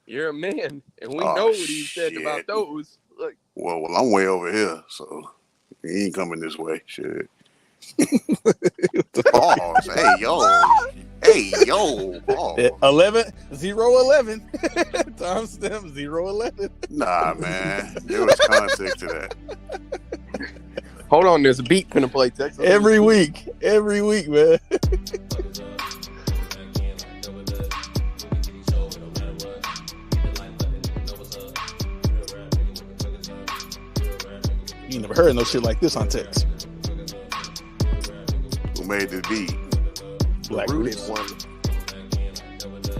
You're a man, and we know Oh what he said about shit. those. Look, Well, I'm way over here, so he ain't coming this way. Shit. Pause. Hey yo. Pause. 11 011 timestamp 011. Nah, man. There was context to that. hold on, there's a beat finna play, Texas. Every week, man. You ain't never heard no shit like this on text. Who made the beat? Black Rooted Roots. one.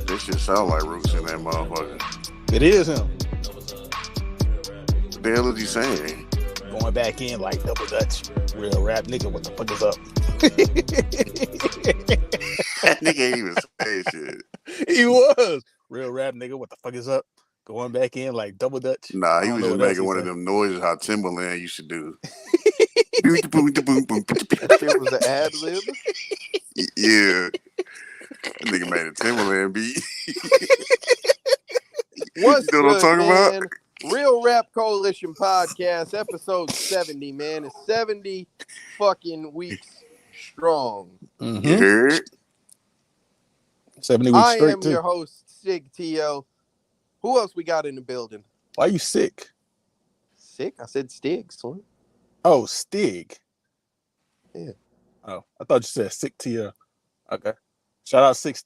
This shit sound like Roots in that motherfucker. It is him. What the hell is he saying? Going back in like double Dutch. Real rap nigga, what the fuck is up? That nigga ain't even say shit. He was. Real rap nigga, what the fuck is up? Going back in like double Dutch. Nah, he was just making one of them noises how Timberland used to do. That shit was an ad lib. Yeah. That nigga made a Timberland beat. What's You know what I'm talking man? about? Real Rap Coalition Podcast, episode 70, man. It's 70 fucking weeks strong. Mm-hmm. You heard? 70 weeks I straight, am too. your host, Sig TL. Who else we got in the building? Why you sick? Sick? I said Stig, son. Oh, Stig. Yeah. Oh, I thought you said sick TL. Okay. Shout out sick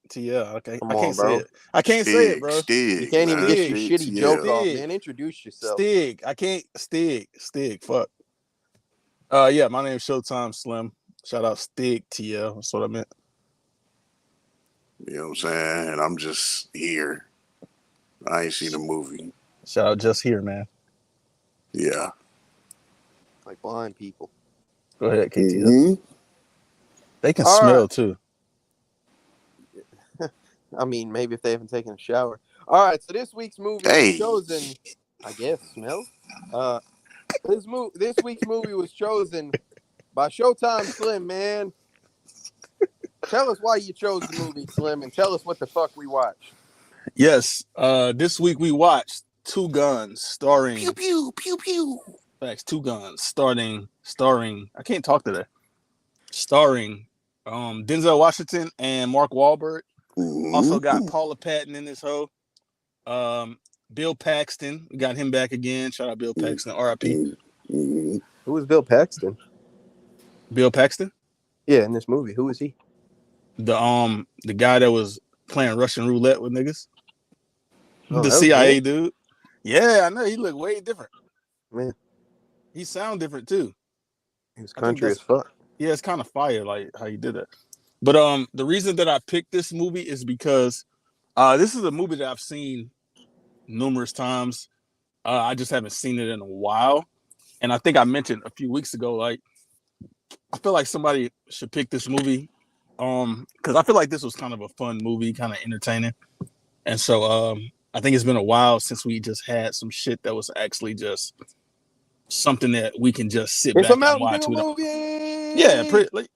TL. Okay. Come I on, can't bro. say it. I can't say it, bro. Stig. You can't even get your Stig. shitty joke off, Stig. man. Introduce yourself. Stig. I can't. Stig. Fuck. Yeah, my name's Showtime Slim. Shout out Stig TL. That's what I meant. You know what I'm saying? And I'm just here. I ain't seen the movie. Shout out Just Here, man. Yeah. Like blind people. Go ahead, KTL. Mm-hmm. They can All smell, right. too. I mean, maybe if they haven't taken a shower. All right, so this week's movie was chosen, I guess, smell. This week's movie was chosen by Showtime Slim, man. Tell us why you chose the movie, Slim, and tell us what the fuck we watched. Yes, this week we watched Two Guns, starring Pew pew pew pew. Facts. Two Guns, starring. I can't talk today. Starring Denzel Washington and Mark Wahlberg. Mm-hmm. Also got Paula Patton in this hoe. Bill Paxton, we got him back again. Shout out Bill Paxton, R.I.P. Mm-hmm. Who is Bill Paxton? Bill Paxton? Yeah, in this movie. Who is he? The guy that was playing Russian roulette with niggas. Oh, The CIA dude. Yeah, I know. He looked way different. Man. He sound different too. He was country as fuck. Yeah, it's kind of fire, like how you did that. But the reason that I picked this movie is because this is a movie that I've seen numerous times. I just haven't seen it in a while. And I think I mentioned a few weeks ago, like, I feel like somebody should pick this movie. Because I feel like this was kind of a fun movie, kind of entertaining. And so I think it's been a while since we just had some shit that was actually just something that we can just sit back and watch. Movie. Yeah,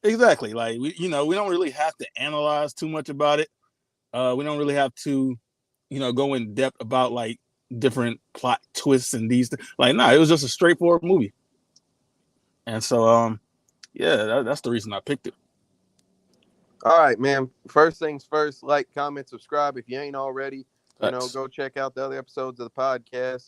exactly. Like we don't really have to analyze too much about it. We don't really have to, go in depth about like different plot twists and these things. Like, it was just a straightforward movie. And so, that's the reason I picked it. All right, man. First things first, like, comment, subscribe if you ain't already. Go check out the other episodes of the podcast.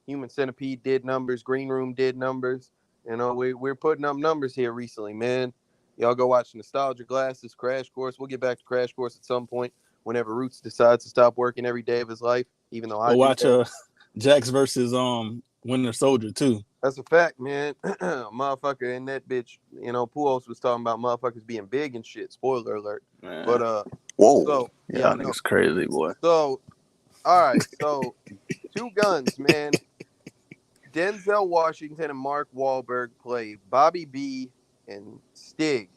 Human Centipede did numbers, Green Room did numbers. We're putting up numbers here recently, man. Y'all go watch Nostalgia Glasses, Crash Course. We'll get back to Crash Course at some point whenever Roots decides to stop working every day of his life, even though I watch Jax versus Winter Soldier too. That's a fact, man. Motherfucker in that bitch, Pujols was talking about motherfuckers being big and shit. Spoiler alert. Man. But whoa. So yeah, I think it's crazy, boy. So all right, so Two Guns, man. Denzel Washington and Mark Wahlberg play Bobby B and Stig.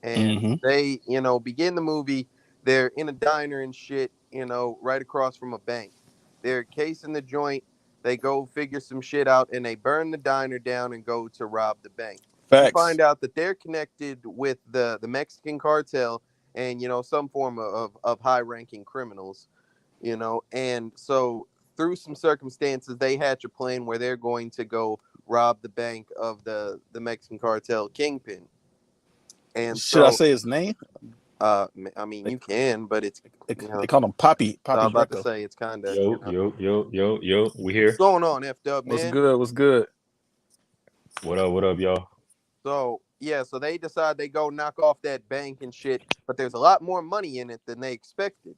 And they, begin the movie. They're in a diner and shit, right across from a bank. They're casing the joint. They go figure some shit out, and they burn the diner down and go to rob the bank. Facts. You find out that they're connected with the Mexican cartel and, some form of high-ranking criminals. And so through some circumstances, they hatch a plan where they're going to go rob the bank of the Mexican cartel kingpin. And Should I so, say his name? I mean, you can, but it's They call him Poppy I was about to Greco. say it's kind of Yo, we here. What's going on, F-Dub, What's man? good? What's good? What up, y'all? So so they decide they go knock off that bank and shit, but there's a lot more money in it than they expected.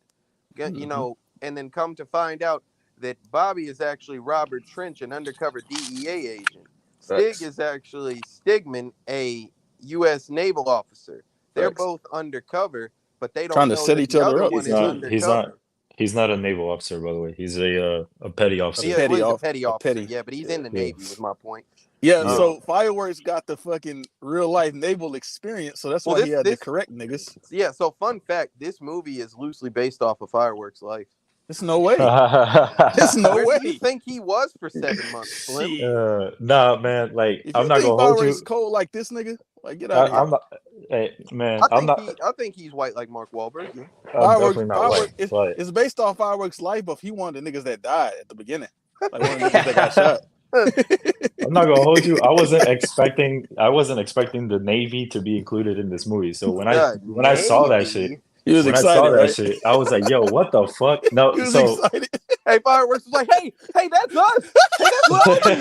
And then come to find out that Bobby is actually Robert Trench, an undercover DEA agent. Stig is actually Stigman, a U.S. naval officer. They're both undercover, but they don't Trying to know set that each the other other up. one is undercover. He's not a naval officer, by the way. He's a petty officer. Yeah, he's a petty officer. Yeah, but he's in the Navy, was my point. Yeah, so Fireworks got the fucking real life naval experience, so that's why he had to correct niggas. Yeah, so fun fact, this movie is loosely based off of Fireworks' life. There's no way. There's no way. Where do you think he was for 7 months, Slim? Nah, man. Like, if I'm not gonna hold you. Cold like this nigga, like get out of here. I'm not. Hey, man, I think he's white like Mark Wahlberg. Yeah. Fireworks, definitely not white. It's based off Fireworks' life, but he wanted the niggas that died at the beginning, like one of the niggas that got shot. I'm not gonna hold you. I wasn't expecting the Navy to be included in this movie. So when I saw that shit, he was excited. Right? I was like, "Yo, what the fuck?" No, he was excited. Hey, Fireworks was like, "Hey, that's us. Hey, that's what I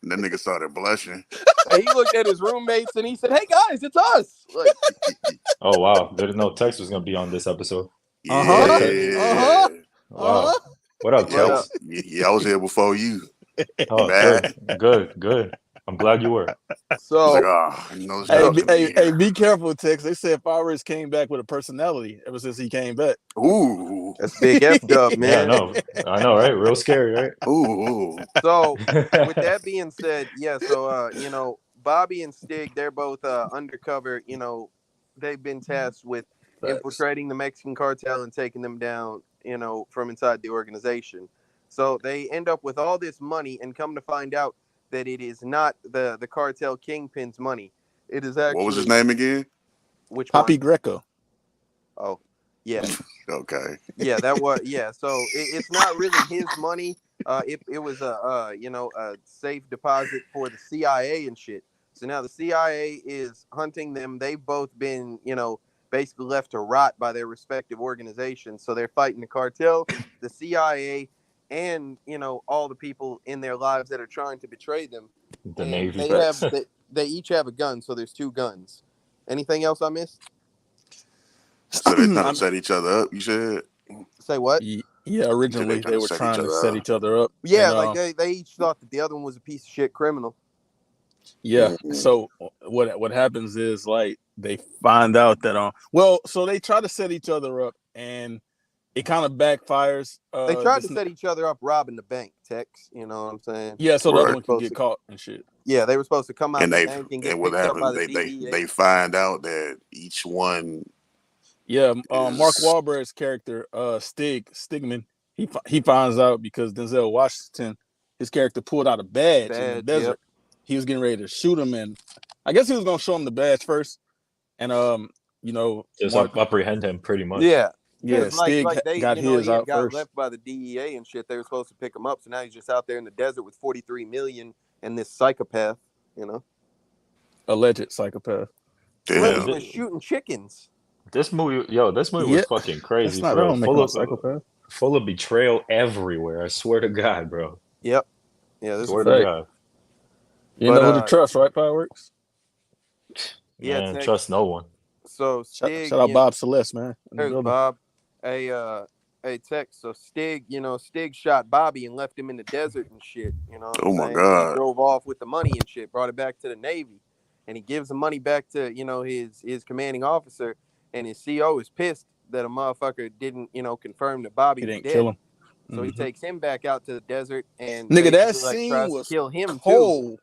That nigga started blushing. Hey, he looked at his roommates and he said, "Hey guys, it's us." Like, oh wow, didn't know Tex was gonna be on this episode. Yeah. Wow. What up, Tex? Yeah, I was here before you. Oh, good. I'm glad you were. So, hey, be careful, Tex. They said Fireworks came back with a personality ever since he came back. Ooh, that's big F-Dub, man. Yeah, I know, right? Real scary, right? Ooh. So, with that being said, so Bobby and Stig, they're both undercover. They've been tasked with infiltrating the Mexican cartel and taking them down, from inside the organization. So they end up with all this money and come to find out that it is not the cartel kingpin's money. It is actually... What was his name again? Which Poppy one? Greco. Oh, yeah. Okay. Yeah, that was... Yeah, so it's not really his money. It was a safe deposit for the CIA and shit. So now the CIA is hunting them. They've both been, basically left to rot by their respective organizations. So they're fighting the cartel, the CIA, and all the people in their lives that are trying to betray them. The Navy. They each have a gun, so there's 2 guns. Anything else I missed? So they trying to set each other up, you said? Say what? Yeah, originally they were trying to set each other up. Yeah, and, they each thought that the other one was a piece of shit criminal. Yeah. So what happens is like they find out that so they try to set each other up and it kind of backfires. They tried to set each other up robbing the bank, Tex. You know what I'm saying? Yeah, so the other one can get caught and shit. Yeah, they were supposed to come out and the bank and get picked up by the DEA. They find out that each one. Yeah, Mark Wahlberg's character, Stigman, he finds out because Denzel Washington, his character pulled out a badge in the desert. Yep. He was getting ready to shoot him, and I guess he was gonna show him the badge first, and just apprehend him pretty much. Yeah. Yeah, Stig they got his out got first. left by the DEA and shit. They were supposed to pick him up, so now he's just out there in the desert with 43 million and this psychopath, alleged psychopath. Damn. Shooting chickens. This movie was fucking crazy, bro. Full of betrayal everywhere. I swear to God, bro. Yep. Yeah, this swear to God. You know who to trust, right? Fireworks. Yeah, trust no one. So Stig, shout out Bob Celeste, man. There's Bob. Hey, Tex. So Stig shot Bobby and left him in the desert and shit. Oh my God. He drove off with the money and shit, brought it back to the Navy, and he gives the money back to his commanding officer, and his CO is pissed that a motherfucker didn't confirm that Bobby didn't was kill dead. him. So he takes him back out to the desert and nigga, that scene was to kill him cold. too.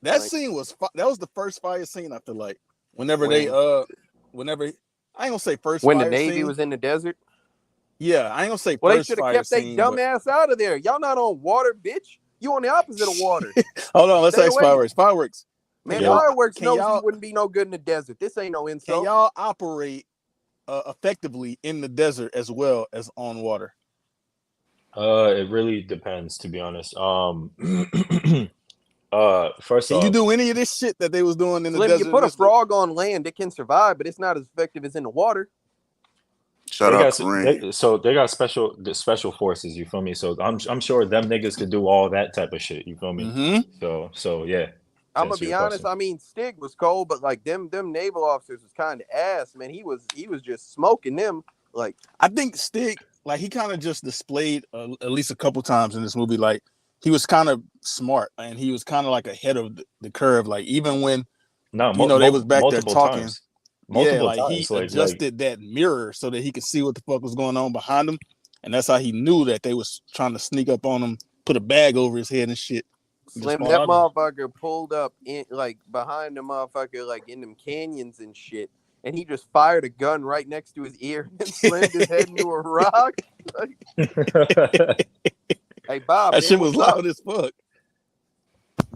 That scene was that was the first fire scene I feel like. Whenever I ain't gonna say first when fire the Navy scene. Was in the desert. Yeah, I ain't gonna say well, first they should have fire kept their dumb ass out of there. Y'all not on water, bitch. You on the opposite of water. Hold on, let's say fireworks. Man, fireworks knows he wouldn't be no good in the desert. This ain't no insult. Can y'all operate effectively in the desert as well as on water? It really depends, to be honest. First Can you off, do any of this shit that they was doing in the Slim, you desert in put a this movie? frog on land, it can survive, but it's not as effective as in the water. Shut up, Kareem. they got special forces. You feel me? So I'm sure them niggas could do all that type of shit. You feel me? Mm-hmm. So yeah. I'm gonna be honest. I mean, Stig was cold, but like them naval officers was kind of ass, man. He was just smoking them. Like I think Stig, like he kind of just displayed at least a couple times in this movie, like he was kind of smart and he was kind of like ahead of the curve. Like even when they was back there talking, he adjusted that mirror so that he could see what the fuck was going on behind him, and that's how he knew that they was trying to sneak up on him, put a bag over his head and shit. Slim, that motherfucker pulled up in like behind the motherfucker, like in them canyons and shit, and he just fired a gun right next to his ear and slammed his head into a rock. Like, hey Bob, that shit was loud as fuck.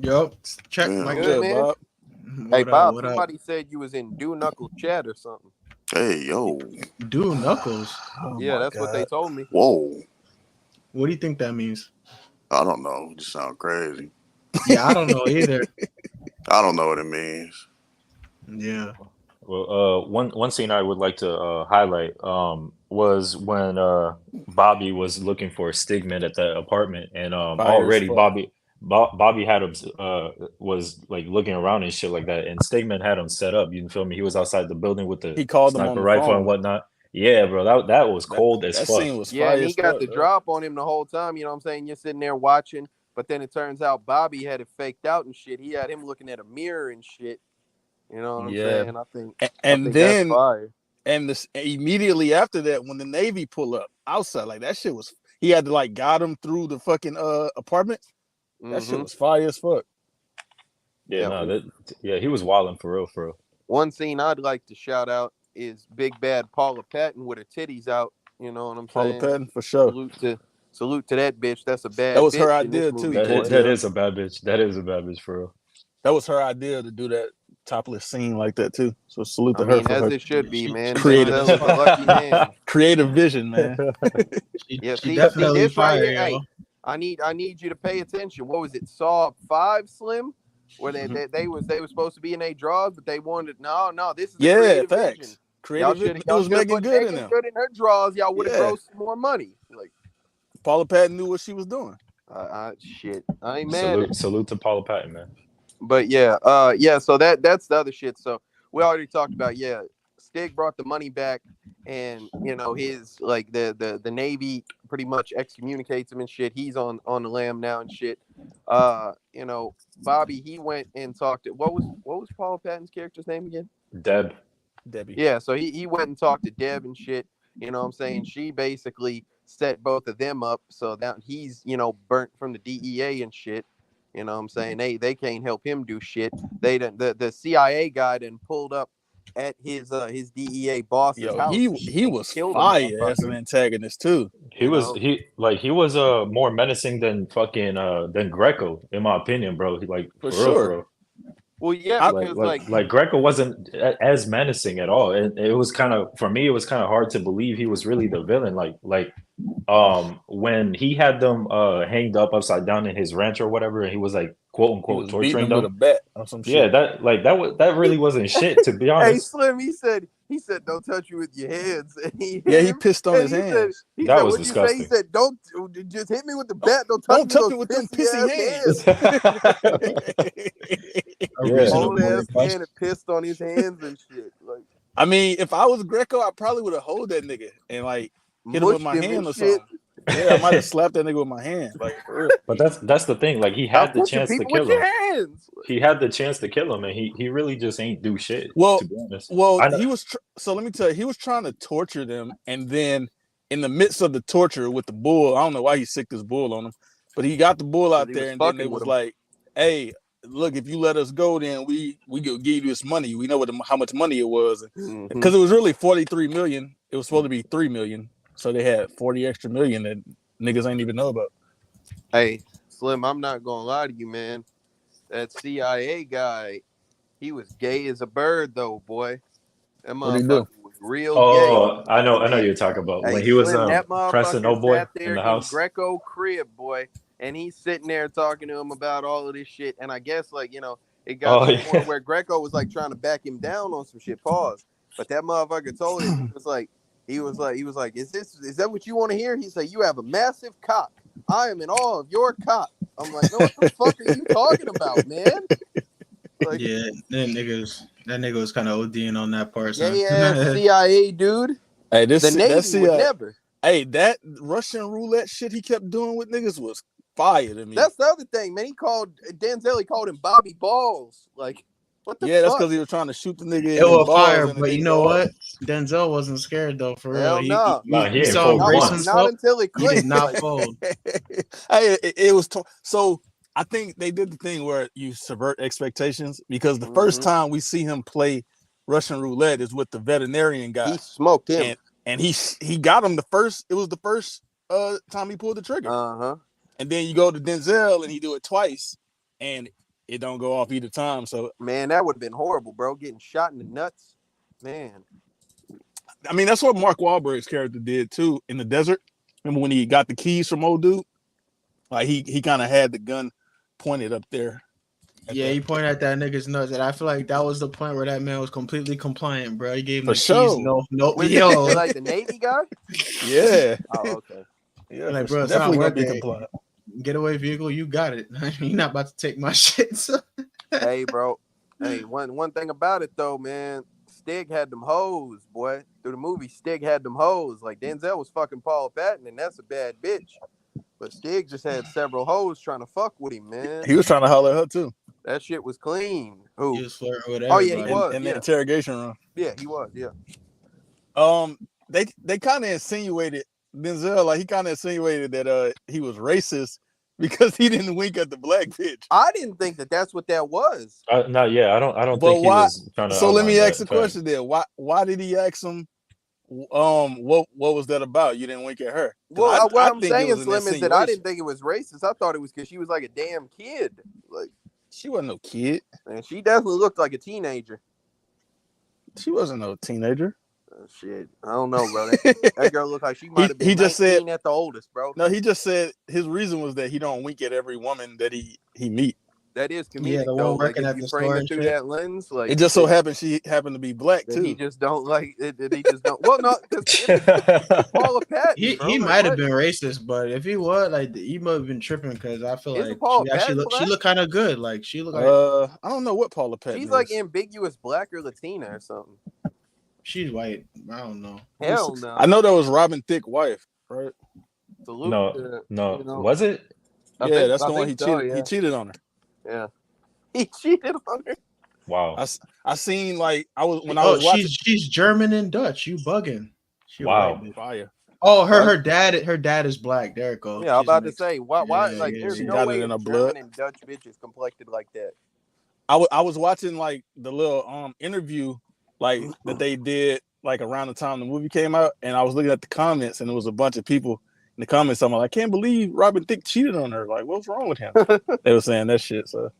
Yup, check my good, man. Bob. Hey Bob, somebody said you was in Do Knuckle Chat or something. Hey yo, Do Knuckles. Yeah, that's what they told me. Whoa. What do you think that means? I don't know. You sound crazy. Yeah, I don't know either. I don't know what it means. Yeah. Well, one scene I would like to highlight was when Bobby was looking for Stigman at the apartment, and already Bobby had him was like looking around and shit like that, and Stigman had him set up. You feel me? He was outside the building with the sniper rifle and whatnot. Yeah, bro, that was cold as fuck. Scene was fire, and he got the bro. drop on him the whole time. You know what I'm saying? You're sitting there watching, but then it turns out Bobby had it faked out and shit. He had him looking at a mirror and shit. You know what I'm saying? I think then that's fire. And immediately after that, when the Navy pull up outside, like that shit was, he had to like guide him through the fucking apartment. That shit was fire as fuck. Yeah, he was wilding for real. One scene I'd like to shout out is Big Bad Paula Patton with her titties out. You know what I'm saying? Paula Patton for sure. Salute to that bitch. That's a bad. That was bitch her idea too. That is a bad bitch. That is a bad bitch for real. That was her idea to do that topless scene like that too. So salute to her. I mean, as it should be, man. Creative, a lucky man. Creative vision, man. Yeah, definitely this fire, right here. yo. Hey, I need you to pay attention. What was it? Saw 5, Slim? Where they was supposed to be in a drawers, but they wanted no. This is creative vision. Creative vision. It was Megan Good in them. Good in her drawers. Y'all would have grossed more money. Like Paula Patton knew what she was doing. Shit. I ain't mad. Salute to Paula Patton, man. But yeah. So that's the other shit. So we already talked about. Yeah, Stig brought the money back, and his like the Navy pretty much excommunicates him and shit. He's on the lam now and shit. Bobby, he went and talked to what was Paula Patton's character's name again? Debbie. Yeah, so he went and talked to Deb and shit. You know what I'm saying? She basically set both of them up so that he's, burnt from the DEA and shit. You know what I'm saying? They can't help him do shit. The CIA guy then pulled up at his DEA boss's house. He was fire as an antagonist too. He was more menacing than fucking than Greco, in my opinion, bro. For real. Well, yeah, like Greco wasn't as menacing at all, and it was kind of, for me, it was kind of hard to believe he was really the villain. When he had them hanged up upside down in his ranch or whatever, and he was like quote unquote torturing them with a bat or some shit. Yeah, that really wasn't shit, to be honest. Hey Slim, he said don't touch you with your hands. He pissed on his hands. That was disgusting. He said don't just hit me with the bat. Don't touch me with them pissy hands. Old ass man and pissed on his hands and shit. Like, I mean, if I was Greco, I probably would have hold that nigga and like hit him with my hand or something. Yeah, I might have slapped that nigga with my hand. Like, for real. But that's the thing. Like, he had the chance to kill him. He had the chance to kill him, and he really just ain't do shit. Well, to be honest. He was. So let me tell you, he was trying to torture them, and then in the midst of the torture with the bull, I don't know why he sicked this bull on him, but he got the bull out there, and then they was like, "Hey, look, if you let us go, then we go give you this money. We know how much money it was, because it was really 43 million. It was supposed to be 3 million." So they had 40 extra million that niggas ain't even know about. Hey, Slim, I'm not gonna lie to you, man. That CIA guy, he was gay as a bird, though, boy. That motherfucker was real gay. Oh, I know you're talking about when Hey, he was Slim, that pressing motherfucker old boy sat in there the in house. Greco crib, boy, and he's sitting there talking to him about all of this shit. And I guess, like, you know, it got to the point where Greco was like trying to back him down on some shit. Pause. But that motherfucker told him, he was like, is that what you want to hear? He said, you have a massive cock. I am in awe of your cock. I'm like, no, what the fuck are you talking about, man? Like, yeah, that nigga was kind of ODing on that part, son. gay ass CIA dude. Hey, The Navy would never. Hey, that Russian roulette shit he kept doing with niggas was fire to me. That's the other thing, man. He called Denzel. He called him Bobby Balls. Like, what the fuck? That's because he was trying to shoot the nigga in It was balls. fire, but you know what? Denzel wasn't scared though, for real. He saw him brace not himself. until it clicked. He did not fold. Hey, it was so. I think they did the thing where you subvert expectations because the first time we see him play Russian roulette is with the veterinarian guy. He smoked him, and he got him the first. It was the first time he pulled the trigger. And then you go to Denzel and he do it twice, and it don't go off either time. So man, that would have been horrible, bro. Getting shot in the nuts, man. I mean, that's what Mark Wahlberg's character did too in the desert. Remember when he got the keys from old dude? Like he kind of had the gun pointed up there. Yeah, he pointed at that nigga's nuts, and I feel like that was the point where that man was completely compliant, bro. He gave him the keys, no, yo, like the Navy guy. Yeah. Oh, okay. Yeah, like bro, it's definitely gonna be compliant. Getaway vehicle, you got it. You're not about to take my shit. So. Hey, bro. Hey, one thing about it though, man. Stig had them hoes, boy. Through the movie, Stig had them hoes. Like Denzel was fucking Paul Patton, and that's a bad bitch. But Stig just had several hoes trying to fuck with him, man. He was trying to holler at her too. That shit was clean. Who? He was flirting with everybody. Oh yeah, he was in the interrogation room. Yeah, he was. Yeah. They kind of insinuated Denzel, like he kind of insinuated that he was racist because he didn't wink at the black bitch. I didn't think that that's what that was. No, yeah, I don't think he was trying to. So let me ask the question then. Why did he ask him? What was that about? You didn't wink at her. Well, what I'm saying, Slim, is that I didn't think it was racist. I thought it was because she was like a damn kid. Like she wasn't no kid. And she definitely looked like a teenager. She wasn't no teenager. Shit, I don't know, bro. That girl looked like she might have been 19 just said, at the oldest, bro. No, he just said his reason was that he don't wink at every woman that he meet. That is comedic. Yeah, the one working at the store through that lens, like it just so happened she happened to be black too. He just don't like it. He just don't. Well, no, Paula Patton. He might have been racist, but if he was, like, he might have been tripping because I feel like she looked kind of good. Like she looked like I don't know what Paula Patton. She's like ambiguous black or Latina or something. She's white. I don't know. Hell no. I know that was Robin Thicke's wife, right? No. Was it? Yeah, that's the one he cheated. He cheated on her. Yeah, he cheated on her. Wow. I seen like I was watching. She's German and Dutch. You bugging? Wow. Fire. Oh, her dad is black. There it goes. Yeah, I'm about to say why like there's no way in German and Dutch bitches complected like that. I was watching like the little interview like that they did like around the time the movie came out, and I was looking at the comments, and there was a bunch of people in the comments. I'm like, I can't believe Robin Thicke cheated on her. Like, what's wrong with him? They were saying that shit. So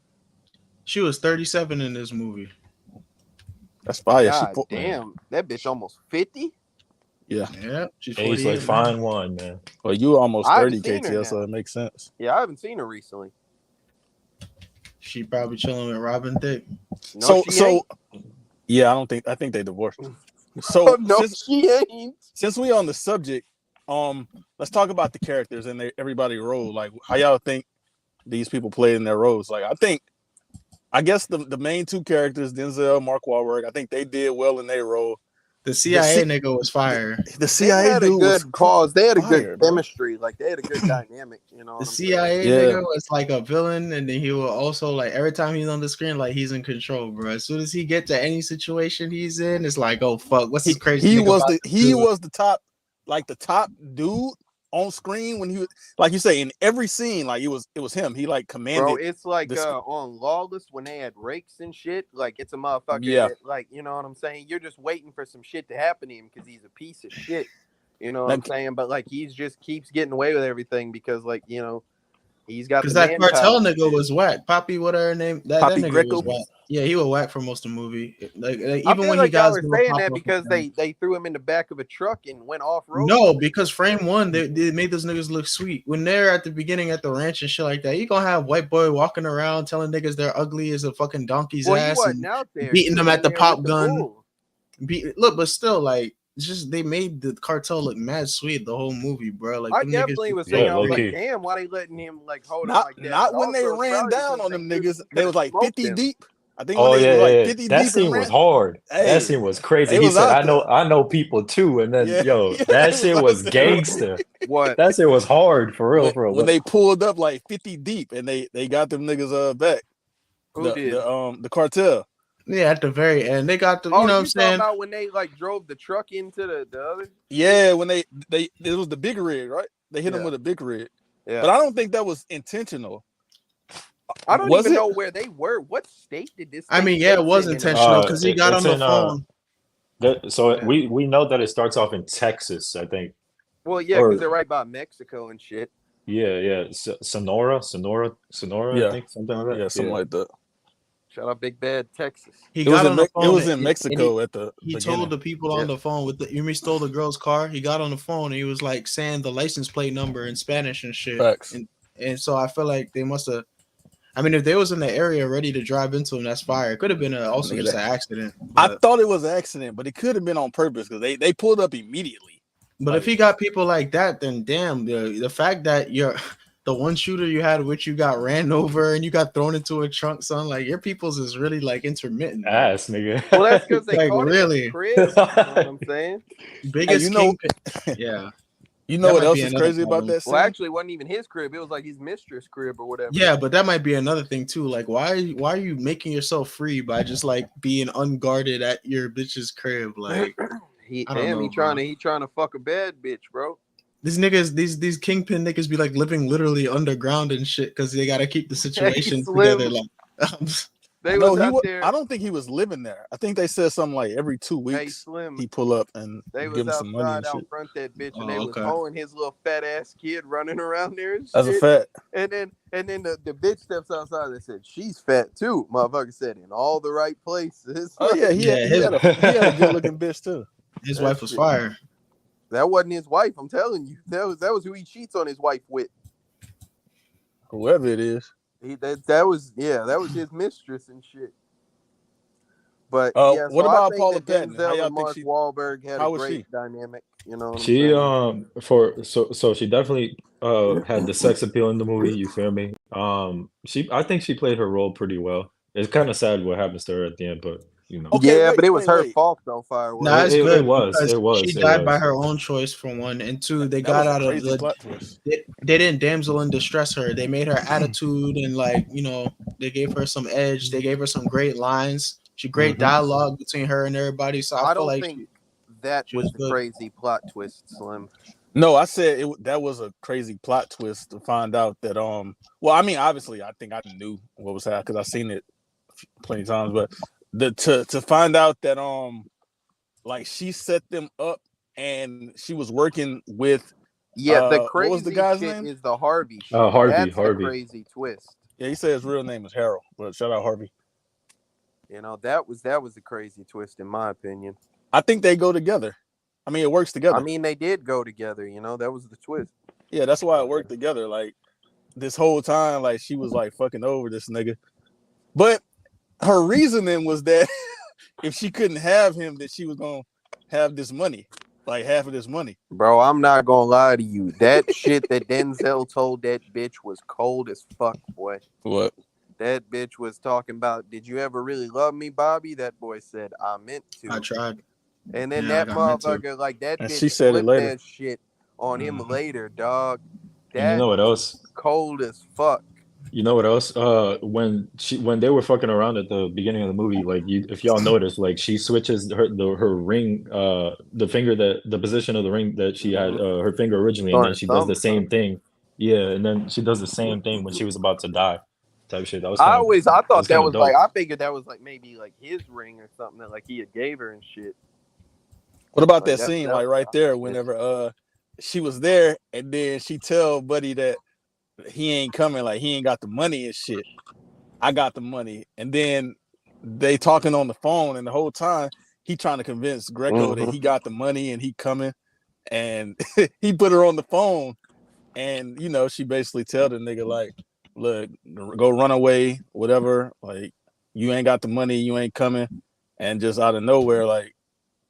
she was 37 in this movie. That's fire. God damn, that bitch almost 50. Yeah, she's 48. Like fine one, man. Well, you almost 30, KTL, so it makes sense. Yeah, I haven't seen her recently. She probably chilling with Robin Thicke. No, so yeah, I think they divorced. So she ain't. Since we on the subject, let's talk about the characters and everybody role. Like, how y'all think these people played in their roles? Like, I guess the main two characters, Denzel, Mark Wahlberg, I think they did well in their role. The CIA nigga was fire. The CIA had dude a good cause. They had a good bro. chemistry. Like they had a good dynamic. You know, the CIA nigga was like a villain, and then he will also like every time he's on the screen, like he's in control, bro. As soon as he gets to any situation he's in, it's like, oh fuck, what's this crazy? He was the top, like the top dude on screen when he was, like you say, in every scene, like it was him. He like commanded. Bro, it's like on Lawless when they had rakes and shit. Like it's a motherfucker that, like, you know what I'm saying? You're just waiting for some shit to happen to him because he's a piece of shit. You know what I'm saying? But like he just keeps getting away with everything because, like, you know, He's got because the that cartel manpower. nigga was whack. Poppy, whatever her name, that Poppy nigga Greco? was whack. Yeah, he was whack for most of the movie. Like I even feel when like he got y'all his are little saying pop that up because with them. they threw him in the back of a truck and went off road. No, because frame one, they made those niggas look sweet. When they're at the beginning at the ranch and shit like that, you gonna have white boy walking around telling niggas they're ugly as a fucking donkey's Well, he ass wasn't and out there. beating He them was at in the there with pop the gun. bull. Look, but still, like, it's just they made the cartel look mad sweet the whole movie, bro. Like, I them definitely niggas was Yeah, thinking, I was low like, key. damn, why they letting him like hold him Not like that? not But when they also, ran probably down because on they them knew niggas. he They could was have like smoked 50 him. deep. I think when Oh they yeah, was like yeah. 50 That deep and scene was ran. hard. Hey, That scene was crazy. they He was said, out there. I know people too." And then, Yeah, yo, yeah, that they shit out was there. gangster. What? That shit was hard for real, for real. When But they pulled up like 50 deep and they got them niggas back. Who did? The cartel. Yeah, at the very end, they got the, Oh, you know what I'm you talking saying? about when they like drove the truck into the other? Yeah, when they it was the big rig, right? They hit him Yeah. with a big rig. Yeah. But I don't think that was intentional. I don't Was even it? know where they were. What state did this? I take mean, yeah, it place was in intentional America? because he got it's on the in phone. so Yeah. we know that it starts off in Texas, I think. Well, yeah, Or because they're right by Mexico and shit. yeah. Sonora, Yeah. I think, something like that. Yeah, something like that. Shout out Big Bad Texas. He It was got in on the it phone. was in and Mexico at the he beginning. told the people on the phone with the Yumi stole the girl's car. He got on the phone and he was like saying the license plate number in Spanish and shit. Facts. And so I feel like they must have. I mean, if they was in the area ready to drive into him, that's fire. It could have been also Nigga, just an accident. I But, thought it was an accident, but it could have been on purpose because they pulled up immediately. but Like, if he got people like that, then damn, the fact that you're the one shooter you had, which you got ran over and you got thrown into a trunk, son, like your people's is really like intermittent. ass, nigga. Well, that's because they Like, caught him at the really? crib. You know what I'm saying? Biggest you know- king. Yeah. you know That what might else be is another crazy about problem. that scene? Well, actually, it wasn't even his crib. It was like his mistress' crib or whatever. Yeah, but that might be another thing too. Like, why are you making yourself free by just like being unguarded at your bitch's crib? Like, he I don't know, he trying to fuck a bad bitch, bro. these niggas, these kingpin niggas be like living literally underground and shit because they gotta keep the situation Slim. together. Like, They No, was out there. I don't think he was living there. I think they said something like every 2 Hey, weeks Slim. he pull up and They give was him some money outside and out shit. front that bitch, and Oh, they was okay. hoeing his little fat ass kid running around there and shit. That's a fact. And then the bitch steps outside and said, "She's fat too." Motherfucker said, "In all the right places." Oh yeah, he Yeah, had a good looking bitch too. his That wife was shit. fire. That wasn't his wife. I'm telling you, that was who he cheats on his wife with. Whoever it is. That was his mistress and shit. But yeah, What so about I think Paula that Patton? How Denzel y'all and think Mark she? Wahlberg had a How was great she? dynamic. You know what I'm She saying? so she definitely had the sex appeal in the movie, you feel me? I think she played her role pretty well. It's kind of sad what happens to her at the end, but you know. Okay, Yeah, but it was her wait. fault though. Fireworks. Nah, it's It good was, because she died by was. her own choice for one, and two, they That got was a out of crazy the. plot twist. They didn't damsel in distress her. They made her attitude and like they gave her some edge. They gave her some great lines. She great Mhm. dialogue between her and everybody. So I feel don't like think that she was was the good. crazy plot twist, Slim. No, I said that was a crazy plot twist to find out that well, I mean, obviously, I think I knew what was happening because I've seen it plenty of times, but to find out that like she set them up and she was working with Yeah, the what crazy was the guy's shit name? is the Harvey shit. Harvey. That's the crazy twist. Yeah, he said his real name is Harold, but shout out Harvey. You know, that was the crazy twist in my opinion. I think they go together. I mean, it works together. I mean, they did go together. You know, that was the twist. Yeah, that's why it worked together. Like this whole time, like she was like fucking over this nigga, but her reasoning was that if she couldn't have him, that she was gonna have this money, like half of this money. Bro, I'm not gonna lie to you. That shit that Denzel told that bitch was cold as fuck, boy. What? That bitch was talking about, did you ever really love me, Bobby? That boy said, I meant to. I tried. And then Yeah, that I got meant to. motherfucker, like that And bitch she said it flipped later. that shit on him later, dog. And you That know what else? cold as fuck. You know what else? When they were fucking around at the beginning of the movie, like if y'all noticed, like she switches her ring, the finger the position of the ring that she had her finger originally, and then she does the same thing. Yeah, and then she does the same thing when she was about to die, type shit. That was I thought that was dope. like, I figured that was like maybe like his ring or something that like he had gave her and shit. What about Like, that scene, like right there, whenever she was there, and then she tell Buddy that he ain't coming, like he ain't got the money and shit. I got the money. And then they talking on the phone, and the whole time he trying to convince Greco that he got the money and he coming. And he put her on the phone, and you know, she basically tell the nigga like, look, go run away, whatever, like you ain't got the money, you ain't coming. And just out of nowhere, like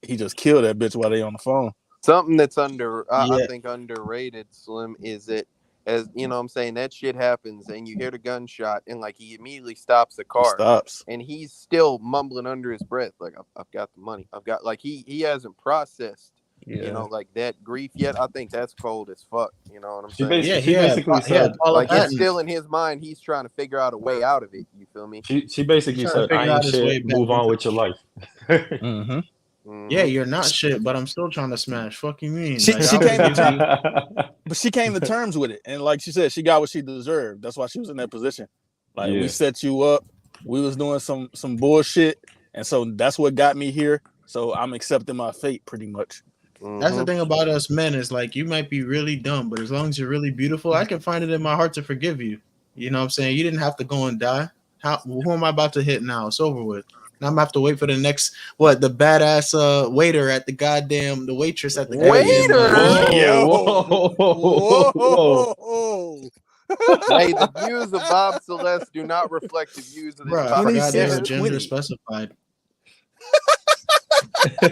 he just killed that bitch while they on the phone. Something that's I think underrated, Slim, is that, as you know what I'm saying, that shit happens and you hear the gunshot and like he immediately stops the car. Stops. And he's still mumbling under his breath, like I've got the money. I've got, like, he hasn't processed, you know, like that grief yet. I think that's cold as fuck. You know what I'm saying? She basically said, like, it's still in his mind. He's trying to figure out a way out of it. You feel me? She basically said, I ain't shit, move on with your life. Yeah, you're not shit, but I'm still trying to smash. Fuck you mean? She came to terms, you. but she came to terms with it, and like she said, she got what she deserved. That's why she was in that position. Like we set you up, we was doing some bullshit, and so that's what got me here. So I'm accepting my fate, pretty much. That's the thing about us men, is like you might be really dumb, but as long as you're really beautiful, I can find it in my heart to forgive you. You know what I'm saying? You didn't have to go and die. Who am I about to hit now? It's over with. Now I'm gonna have to wait for the next the badass waiter at the goddamn waitress at the whoa. Hey, the views of Bob Celeste do not reflect the views of this goddamn gender specified.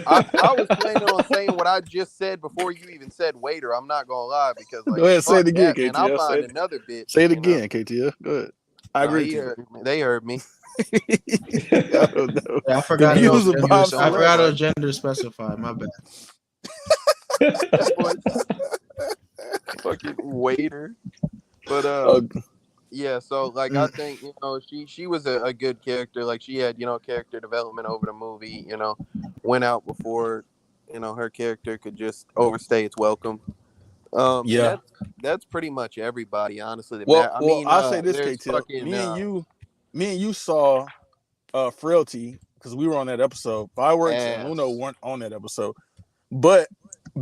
I was planning on saying what I just said before you even said waiter. I'm not gonna lie, because like, go ahead, say it again, that, man, I'll find another bitch. Say it again, KTF. Go ahead. I agree. They heard me. I forgot it was gender specified. My bad. Fucking waiter. But yeah, so like I think, you know, she was a good character. Like she had, you know, character development over the movie, you know, went out before, you know, her character could just overstay its welcome. That's pretty much everybody, honestly. I'll say this, KTF. Me and you saw Frailty, because we were on that episode. Fireworks and Luno weren't on that episode. But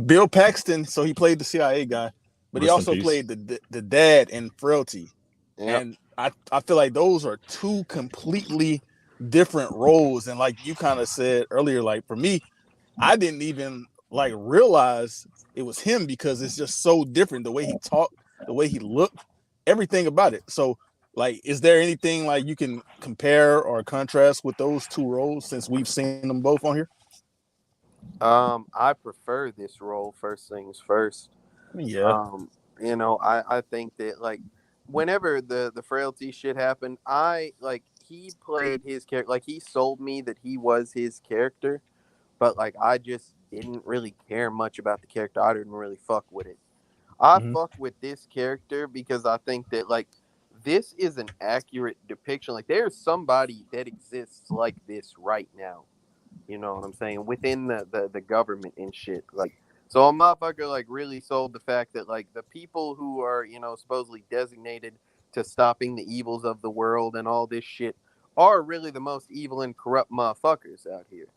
Bill Paxton, so he played the CIA guy, but he also played the dad in Frailty. Yep. And I feel like those are two completely different roles. And like you kind of said earlier, like for me, I didn't even like realize it was him, because it's just so different. The way he talked, the way he looked, everything about it. So like, is there anything like you can compare or contrast with those two roles, since we've seen them both on here? I prefer this role, first things first. Yeah. You know, I think that like whenever the Frailty shit happened, he played his character, like he sold me that he was his character, but like I just didn't really care much about the character. I didn't really fuck with it. I fuck with this character because I think that like this is an accurate depiction. Like there's somebody that exists like this right now. You know what I'm saying? Within the government and shit. Like, so a motherfucker like really sold the fact that like the people who are, you know, supposedly designated to stopping the evils of the world and all this shit are really the most evil and corrupt motherfuckers out here.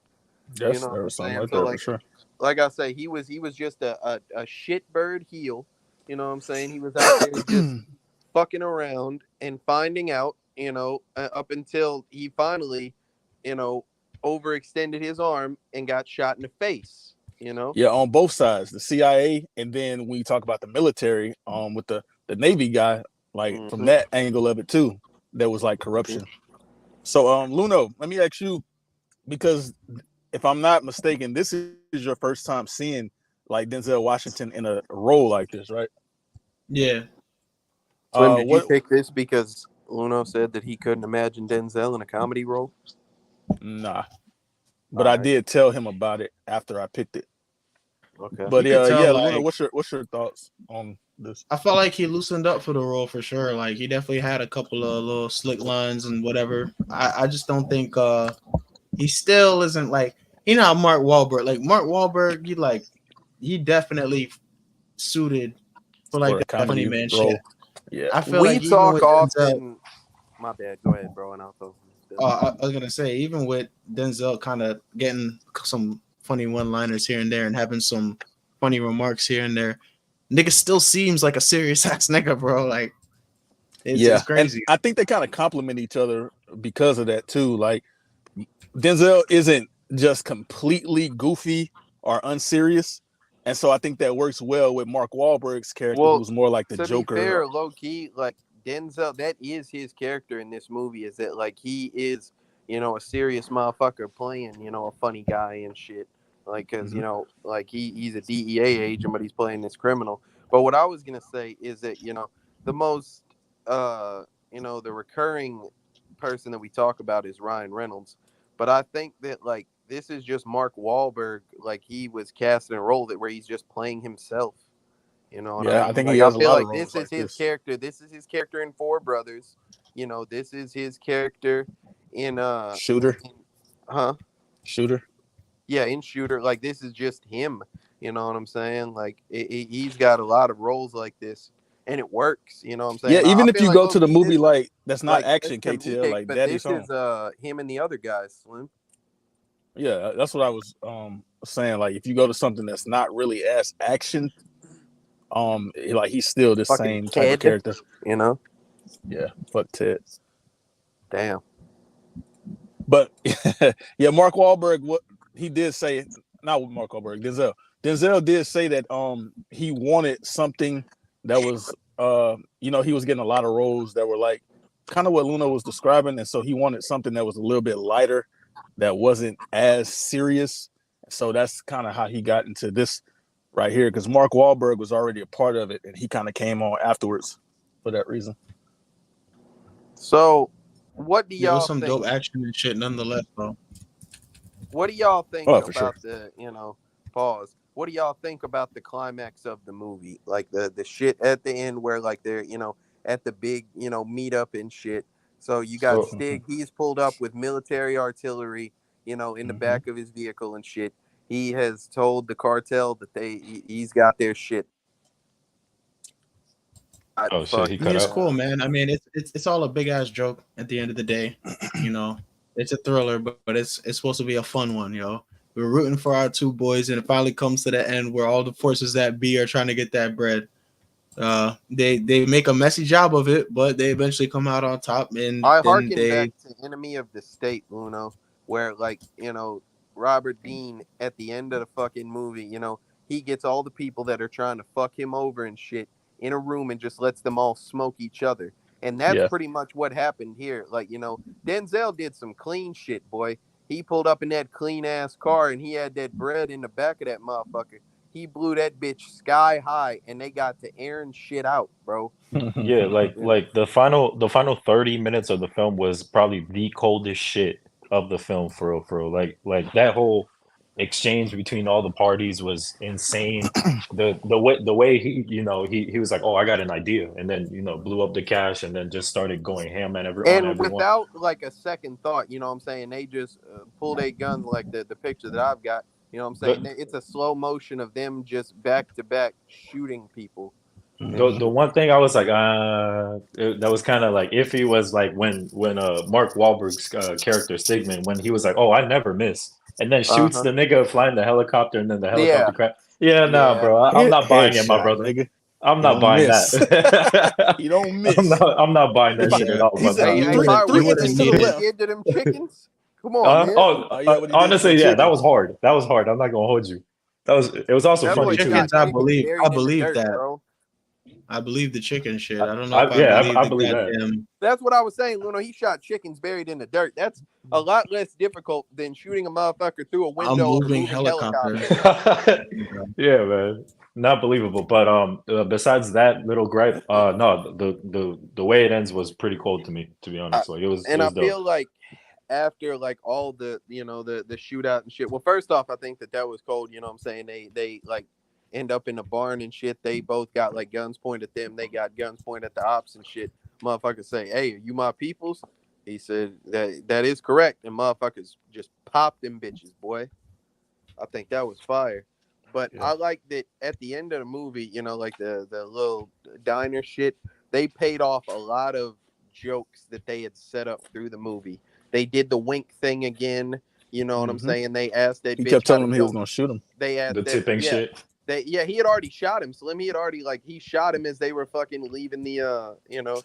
Yes, you know there was something right there, like, for sure. Like I say, he was just a shitbird heel. You know what I'm saying? He was out there just fucking around and finding out, you know, up until he finally, you know, overextended his arm and got shot in the face, you know? Yeah, on both sides, the CIA, and then when you talk about the military, with the Navy guy, like from that angle of it too, there was like corruption. So Luno, let me ask you, because if I'm not mistaken, this is your first time seeing like Denzel Washington in a role like this, right? Yeah. Slim, did you pick this because Luno said that he couldn't imagine Denzel in a comedy role? Nah. But I did tell him about it after I picked it. Okay. But Luna, what's your thoughts on this? I felt like he loosened up for the role for sure. Like he definitely had a couple of little slick lines and whatever. I just don't think he still isn't like, you know, Mark Wahlberg. Like Mark Wahlberg, he definitely suited for like that funny man role. Shit. Yeah. I feel like talk often. My bad. Go ahead, bro, and I'll go. I was gonna say, even with Denzel kind of getting some funny one-liners here and there and having some funny remarks here and there, nigga still seems like a serious ass nigga, bro. Like It's crazy. And I think they kind of complement each other because of that too. Like Denzel isn't just completely goofy or unserious, and so I think that works well with Mark Wahlberg's character, who's more like the to Joker. be fair, low key, like Denzel, that is his character in this movie. Is that like he is, a serious motherfucker playing, a funny guy and shit. Like, cause like he's a DEA agent, but he's playing this criminal. But what I was gonna say is that the most, the recurring person that we talk about is Ryan Reynolds. But I think that like this is just Mark Wahlberg, like he was cast in a role that where he's just playing himself. You know what I mean? I think like, he has I a feel lot like of this roles is his character. This is his character in Four Brothers. This is his character in Shooter. Shooter. Yeah, in Shooter. Like this is just him. You know what I'm saying? Like he's got a lot of roles like this, and it works. You know what I'm saying? Yeah, even I if feel you like, go to the low-key, movie this is, like that's not like action, that's KTL, comedic, like but Daddy's this Home. is him and the other guys, Slim. Yeah, that's what I was saying. Like if you go to something that's not really as action, like he's still the Fucking same type of Ted, character. Yeah, fuck Ted. Damn. But yeah, Mark Wahlberg, what he did say, not with Mark Wahlberg, Denzel. Denzel did say that he wanted something that was he was getting a lot of roles that were like kind of what Luna was describing, and so he wanted something that was a little bit lighter, that wasn't as serious. So that's kind of how he got into this right here, because Mark Wahlberg was already a part of it, and he kind of came on afterwards for that reason. So, what do There was y'all some think? dope action and shit, nonetheless, bro. What do y'all think for about sure. the, pause? What do y'all think about the climax of the movie? Like the shit at the end where like they're, at the big, meetup and shit. So you got So Stig, he's pulled up with military artillery, in the back of his vehicle and shit. He has told the cartel that he's got their shit. oh shit, he cut It's out. cool, man. I mean, it's all a big ass joke at the end of the day. It's a thriller, but it's supposed to be a fun one. We're rooting for our two boys, and it finally comes to the end where all the forces that be are trying to get that bread. They make a messy job of it, but they eventually come out on top. And I then harken back to Enemy of the State, Luno, where like Robert Dean at the end of the fucking movie, he gets all the people that are trying to fuck him over and shit in a room and just lets them all smoke each other. And that's pretty much what happened here. Like, Denzel did some clean shit, boy. He pulled up in that clean ass car and he had that bread in the back of that motherfucker. He blew that bitch sky high and they got to airing shit out, bro. Yeah, like the final 30 minutes of the film was probably the coldest shit of the film for real, for real. Like that whole exchange between all the parties was insane. The way he was like, oh, I got an idea, and then blew up the cash and then just started going ham on and everyone. without like a second thought, what I'm saying, they just pulled a gun like the picture that I've got. You know what I'm saying? It's a slow motion of them just back to back shooting people. The one thing I was like, that was kind of like iffy was like when Mark Wahlberg's character Stigman, when he was like, oh, I never miss, and then shoots the nigga flying the helicopter, and then the helicopter crash. Yeah, nah, bro, I'm not buying it, my brother. Nigga. I'm not buying that. You don't miss. I'm not buying that shit at all. He's Hey, three inches to the left. Scared to them chickens? Come on, man. Honestly, yeah, that was hard. That was hard. I'm not gonna hold you. It was also that funny too. Chickens, I believe dirt, that. Bro. I believe the chicken shit. I don't know if I believe that. That's what I was saying, Luno. He shot chickens buried in the dirt. That's a lot less difficult than shooting a motherfucker through a window of a moving helicopter. Yeah, man, not believable. But besides that little gripe, no, the way it ends was pretty cold to me, to be honest. Like it was. And it was I feel like after like all the the shootout and shit. Well, first off, I think that was cold. You know what I'm saying? They like end up in the barn and shit. They both got like guns pointed at them. They got guns pointed at the ops and shit. Motherfuckers say, "Hey, are you my peoples?" He said that is correct, and motherfuckers just popped them bitches, boy. I think that was fire. But I like that at the end of the movie, like the little diner shit, they paid off a lot of jokes that they had set up through the movie. They did the wink thing again. You know what I'm saying? They asked that He bitch kept how telling to him he was gonna shoot him. They asked the that, tipping shit. he had already shot him. Slim, he had already he shot him as they were fucking leaving the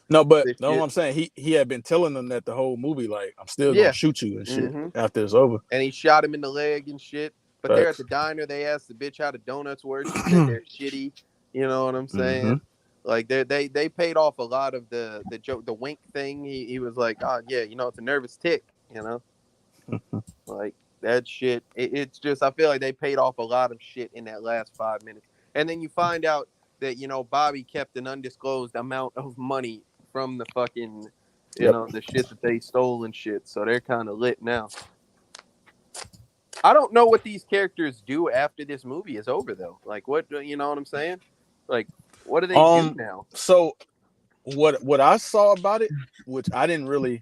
No, but the no, shit. what I'm saying, he had been telling them that the whole movie, like, I'm still Yeah. gonna shoot you and shit after it's over. And he shot him in the leg and shit. But they're at the diner. They asked the bitch how the donuts were. She said they're shitty. You know what I'm saying? Like they paid off a lot of the joke, the wink thing. He was like, oh yeah, it's a nervous tick. Like that shit. It's just I feel like they paid off a lot of shit in that last 5 minutes. And then you find out that Bobby kept an undisclosed amount of money from the fucking the shit that they stole and shit. So they're kind of lit now. I don't know what these characters do after this movie is over, though. Like, what you know what I'm saying? Like, what do they do now? So, what I saw about it, which I didn't really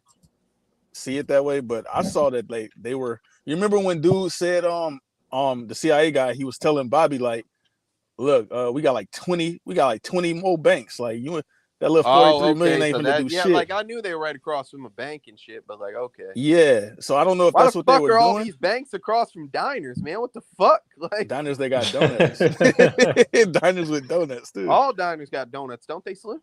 see it that way, but I saw that they were. You remember when dude said, the CIA guy, he was telling Bobby like, look, we got like 20 more banks. Like that little 43 million ain't gonna do shit. Like I knew they were right across from a bank and shit, but like okay. Yeah, so I don't know if that's what they were doing. Why the fuck are all these banks across from diners, man? What the fuck? Like diners, they got donuts. Diners with donuts too. All diners got donuts, don't they, Slim?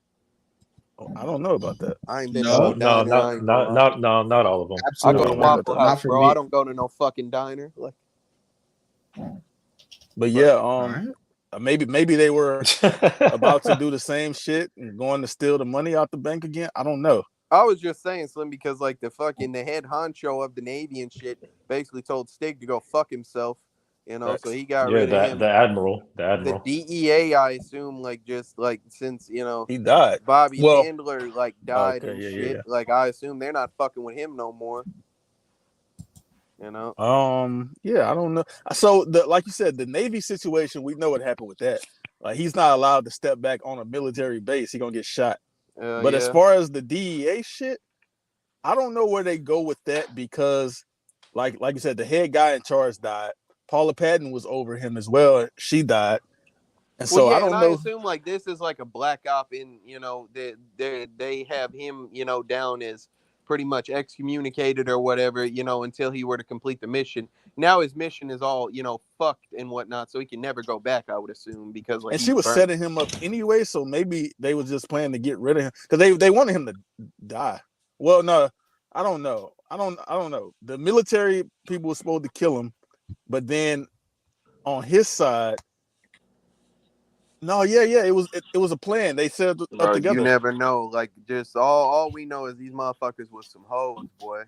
Oh, I don't know about that. I ain't been no, not all of them. Absolutely. I go to Waffle House, bro. I don't go to no fucking diner. Like, but yeah, maybe they were about to do the same shit and going to steal the money out the bank again. I don't know. I was just saying, Slim, because like the head honcho of the Navy and shit basically told Stig to go fuck himself. So he got rid of him. The admiral. The DEA, I assume, since he died, Bobby Chandler died and shit. Yeah. Like I assume they're not fucking with him no more. Yeah, I don't know. So like you said, the Navy situation, we know what happened with that. Like he's not allowed to step back on a military base. He's gonna get shot. But as far as the DEA shit, I don't know where they go with that because, like you said, the head guy in charge died. Paula Patton was over him as well. She died, and so I don't know. I assume this is like a black op in they have him down as pretty much excommunicated or whatever until he were to complete the mission. Now his mission is all fucked and whatnot, so he can never go back. I would assume because and she was setting him up anyway, so maybe they was just planning to get rid of him because they wanted him to die. Well, no, I don't know. I don't know. The military people were supposed to kill him, but then on his side, no, it was a plan. They set up together. You never know. Like just all we know is these motherfuckers was some hoes, boy.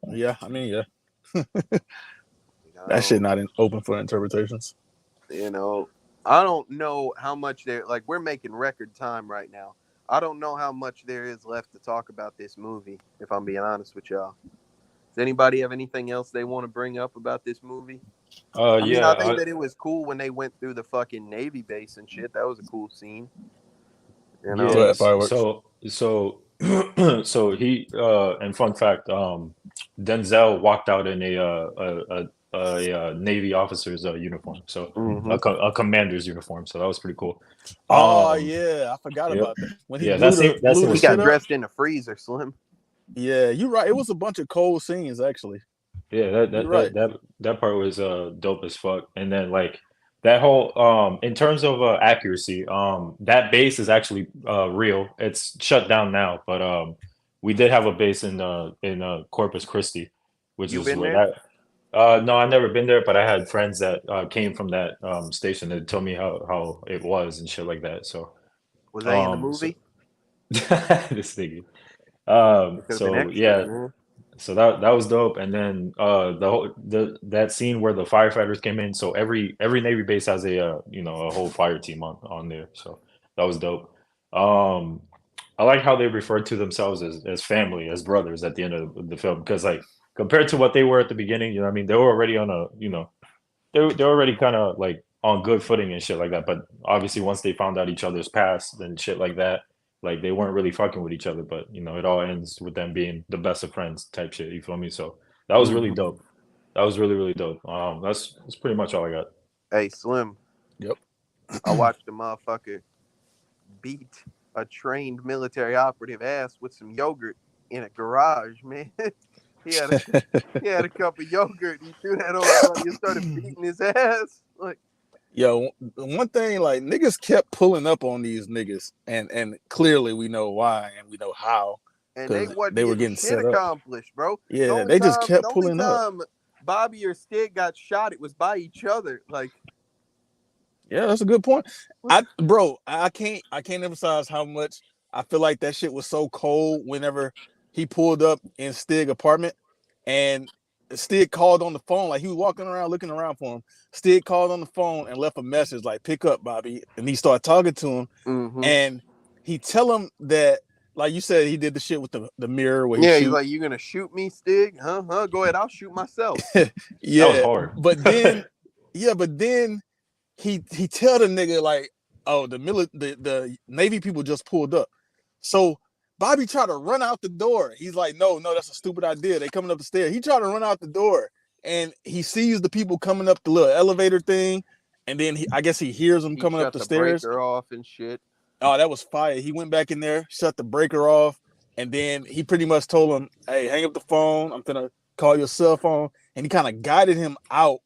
Yeah, I mean, yeah. That shit not open for interpretations. I don't know how much we're making record time right now. I don't know how much there is left to talk about this movie, if I'm being honest with y'all. Does anybody have anything else they want to bring up about this movie? I think that it was cool when they went through the fucking Navy base and shit. That was a cool scene. Yeah, so he and fun fact, Denzel walked out in a Navy officer's uniform, so a commander's uniform. So that was pretty cool. I forgot about that. When he he got dressed in a freezer, Slim. Yeah, you're right. It was a bunch of cold scenes, actually. Yeah, that part was dope as fuck. And then that whole in terms of accuracy, that base is actually real. It's shut down now, but we did have a base in Corpus Christi, which is where that. No, I've never been there, but I had friends that came from that station that told me how it was and shit like that. So was they in the movie? This thing. So that was dope. And then that scene where the firefighters came in. So every Navy base has a whole fire team on there. So that was dope. I like how they referred to themselves as family, as brothers at the end of the film, because compared to what they were at the beginning, they were already on they're already kind of on good footing and shit like that. But obviously once they found out each other's past and shit like that, they weren't really fucking with each other, but it all ends with them being the best of friends type shit. You feel me? So that was really dope. That was really, really dope. That's pretty much all I got. Hey, Slim. Yep. I watched a motherfucker beat a trained military operative ass with some yogurt in a garage, man. He had a cup of yogurt. He threw that on and started beating his ass. Yo, one thing, like, niggas kept pulling up on these niggas, and clearly we know why and we know how. And they Because wasn't they were getting getting shit set up. accomplished, bro. Yeah, they just kept The only pulling up. time Bobby or Stig got shot, it was by each other. Like, yeah, that's a good point. I can't emphasize how much I feel like that shit was so cold whenever he pulled up in Stig's apartment and Stig called on the phone, like he was walking around looking around for him. Stig called on the phone and left a message like, pick up, Bobby. And he started talking to him. mm-hmm. And he tell him that, like you said, he did the shit with the mirror where he's like, you gonna shoot me, Stig? Go ahead, I'll shoot myself. Yeah. That was hard. But then he tell the nigga like, oh, the Navy people just pulled up. So Bobby tried to run out the door. He's like, no, that's a stupid idea. They coming up the stairs. He tried to run out the door and he sees the people coming up the little elevator thing. And then I guess he hears them coming up the stairs. Breaker off and shit. Oh, that was fire. He went back in there, shut the breaker off. And then he pretty much told him, hey, hang up the phone. I'm going to call your cell phone. And he kind of guided him out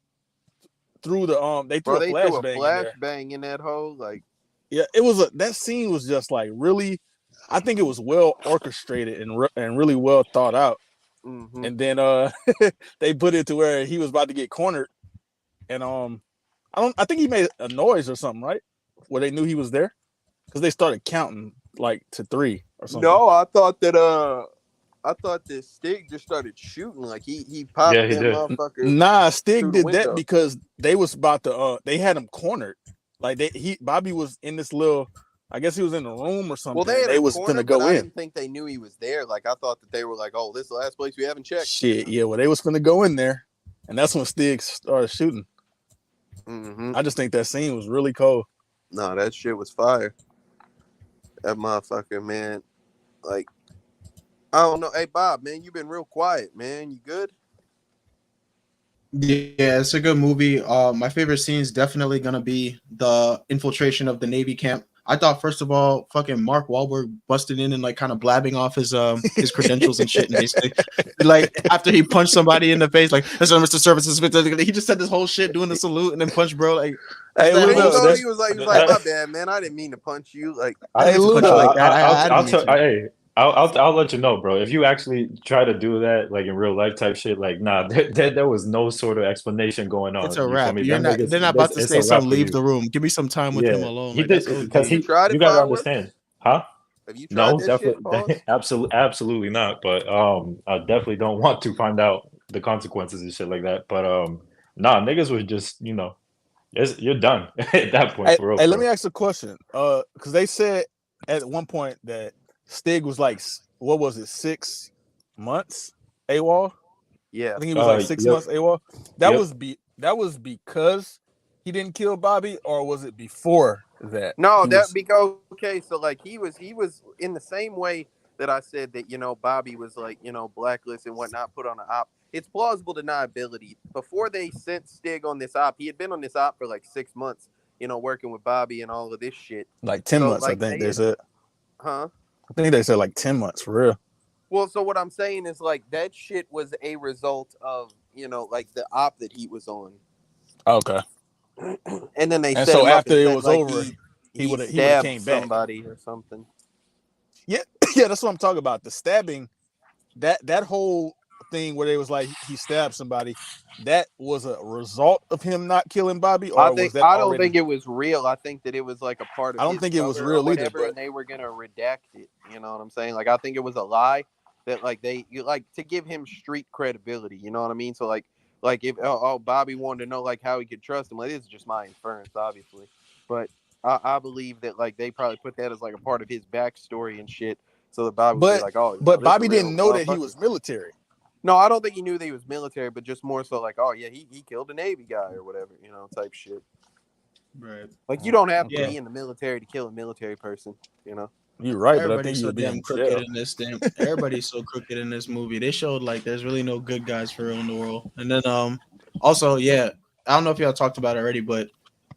through the they threw a flashbang in that hole. Like, yeah, it was that scene was just like really, I think it was well orchestrated and really well thought out. Mm-hmm. And then they put it to where he was about to get cornered, and I think he made a noise or something, right? Where they knew he was there, because they started counting like to 3 or something. No, I thought that Stig just started shooting. Like he popped that motherfucker. Nah, Stig did that because they was about to they had him cornered. Like Bobby was in this little, I guess he was in a room or something. Well, they was finna go in. I didn't think they knew he was there. Like I thought that they were like, oh, this is the last place we haven't checked. Shit, yeah. Well, they was finna go in there, and that's when Stig started shooting. Mm-hmm. I just think that scene was really cool. No, that shit was fire. That motherfucker, man. Like, I don't know. Hey, Bob, man, you been real quiet, man. You good? Yeah, it's a good movie. My favorite scene is definitely gonna be the infiltration of the Navy camp. I thought, first of all, fucking Mark Wahlberg busted in and like kind of blabbing off his credentials and shit, and basically, like after he punched somebody in the face, like "That's Mr. Services," he just said this whole shit doing the salute and then punched bro. Like, he was like, my bad, man. I didn't mean to punch you. Like, hey, Ludo, I'll let you know, bro. If you actually try to do that, like in real life type shit, like nah, there was no sort of explanation going on. It's a wrap. They're not about to say something. Leave the room. Give me some time with him alone. He did because you gotta understand, huh? Have you tried definitely, absolutely not. But I definitely don't want to find out the consequences and shit like that. But nah, niggas was just you're done at that point. For real, hey, let me ask a question. Because they said at one point that Stig was like, what was it, 6 months AWOL? Yeah, I think he was like 6 months AWOL. That was because he didn't kill Bobby, or was it before that? No, because so like he was in the same way that I said that Bobby was like blacklisted and whatnot, put on an op. It's plausible deniability. Before they sent Stig on this op, he had been on this op for like 6 months, working with Bobby and all of this shit. Like 10 months, like, I think they said. Huh? I think they said like 10 months for real. Well, so what I'm saying is like that shit was a result of like the op that he was on. Okay. And then they and set so him after up it was like over, he would have came back. Somebody or something. Yeah, that's what I'm talking about. The stabbing, that whole thing where they was like he stabbed somebody, that was a result of him not killing Bobby, or I don't think it was real. I think that it was like a part of. I don't think it was real either, but and they were gonna redact it. You know what I'm saying? Like I think it was a lie that like to give him street credibility. You know what I mean? So like if Bobby wanted to know like how he could trust him, like this is just my inference, obviously, but I believe that like they probably put that as like a part of his backstory and shit. So that Bobby would be like, oh, but Bobby didn't know that he was military. No, I don't think he knew that he was military, but just more so like, oh yeah, he killed a Navy guy or whatever, type shit. Right. Like you don't have to be in the military to kill a military person, You're right, everybody's but I think so damn crooked in this thing. Everybody's so crooked in this movie. They showed like there's really no good guys for real in the world. And then also, I don't know if y'all talked about it already, but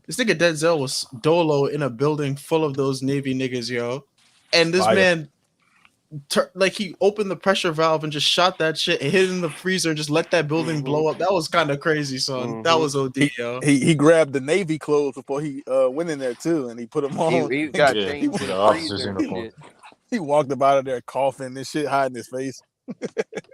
this nigga Denzel was dolo in a building full of those Navy niggas, yo. And this man like he opened the pressure valve and just shot that shit and hit it in the freezer and just let that building blow up. That was kind of crazy, son. That was OD, yo. He grabbed the Navy clothes before he went in there too, and he put them on. He got changed in the the officer's freezer and uniform. shit. He walked up out of there coughing and shit, hiding his face.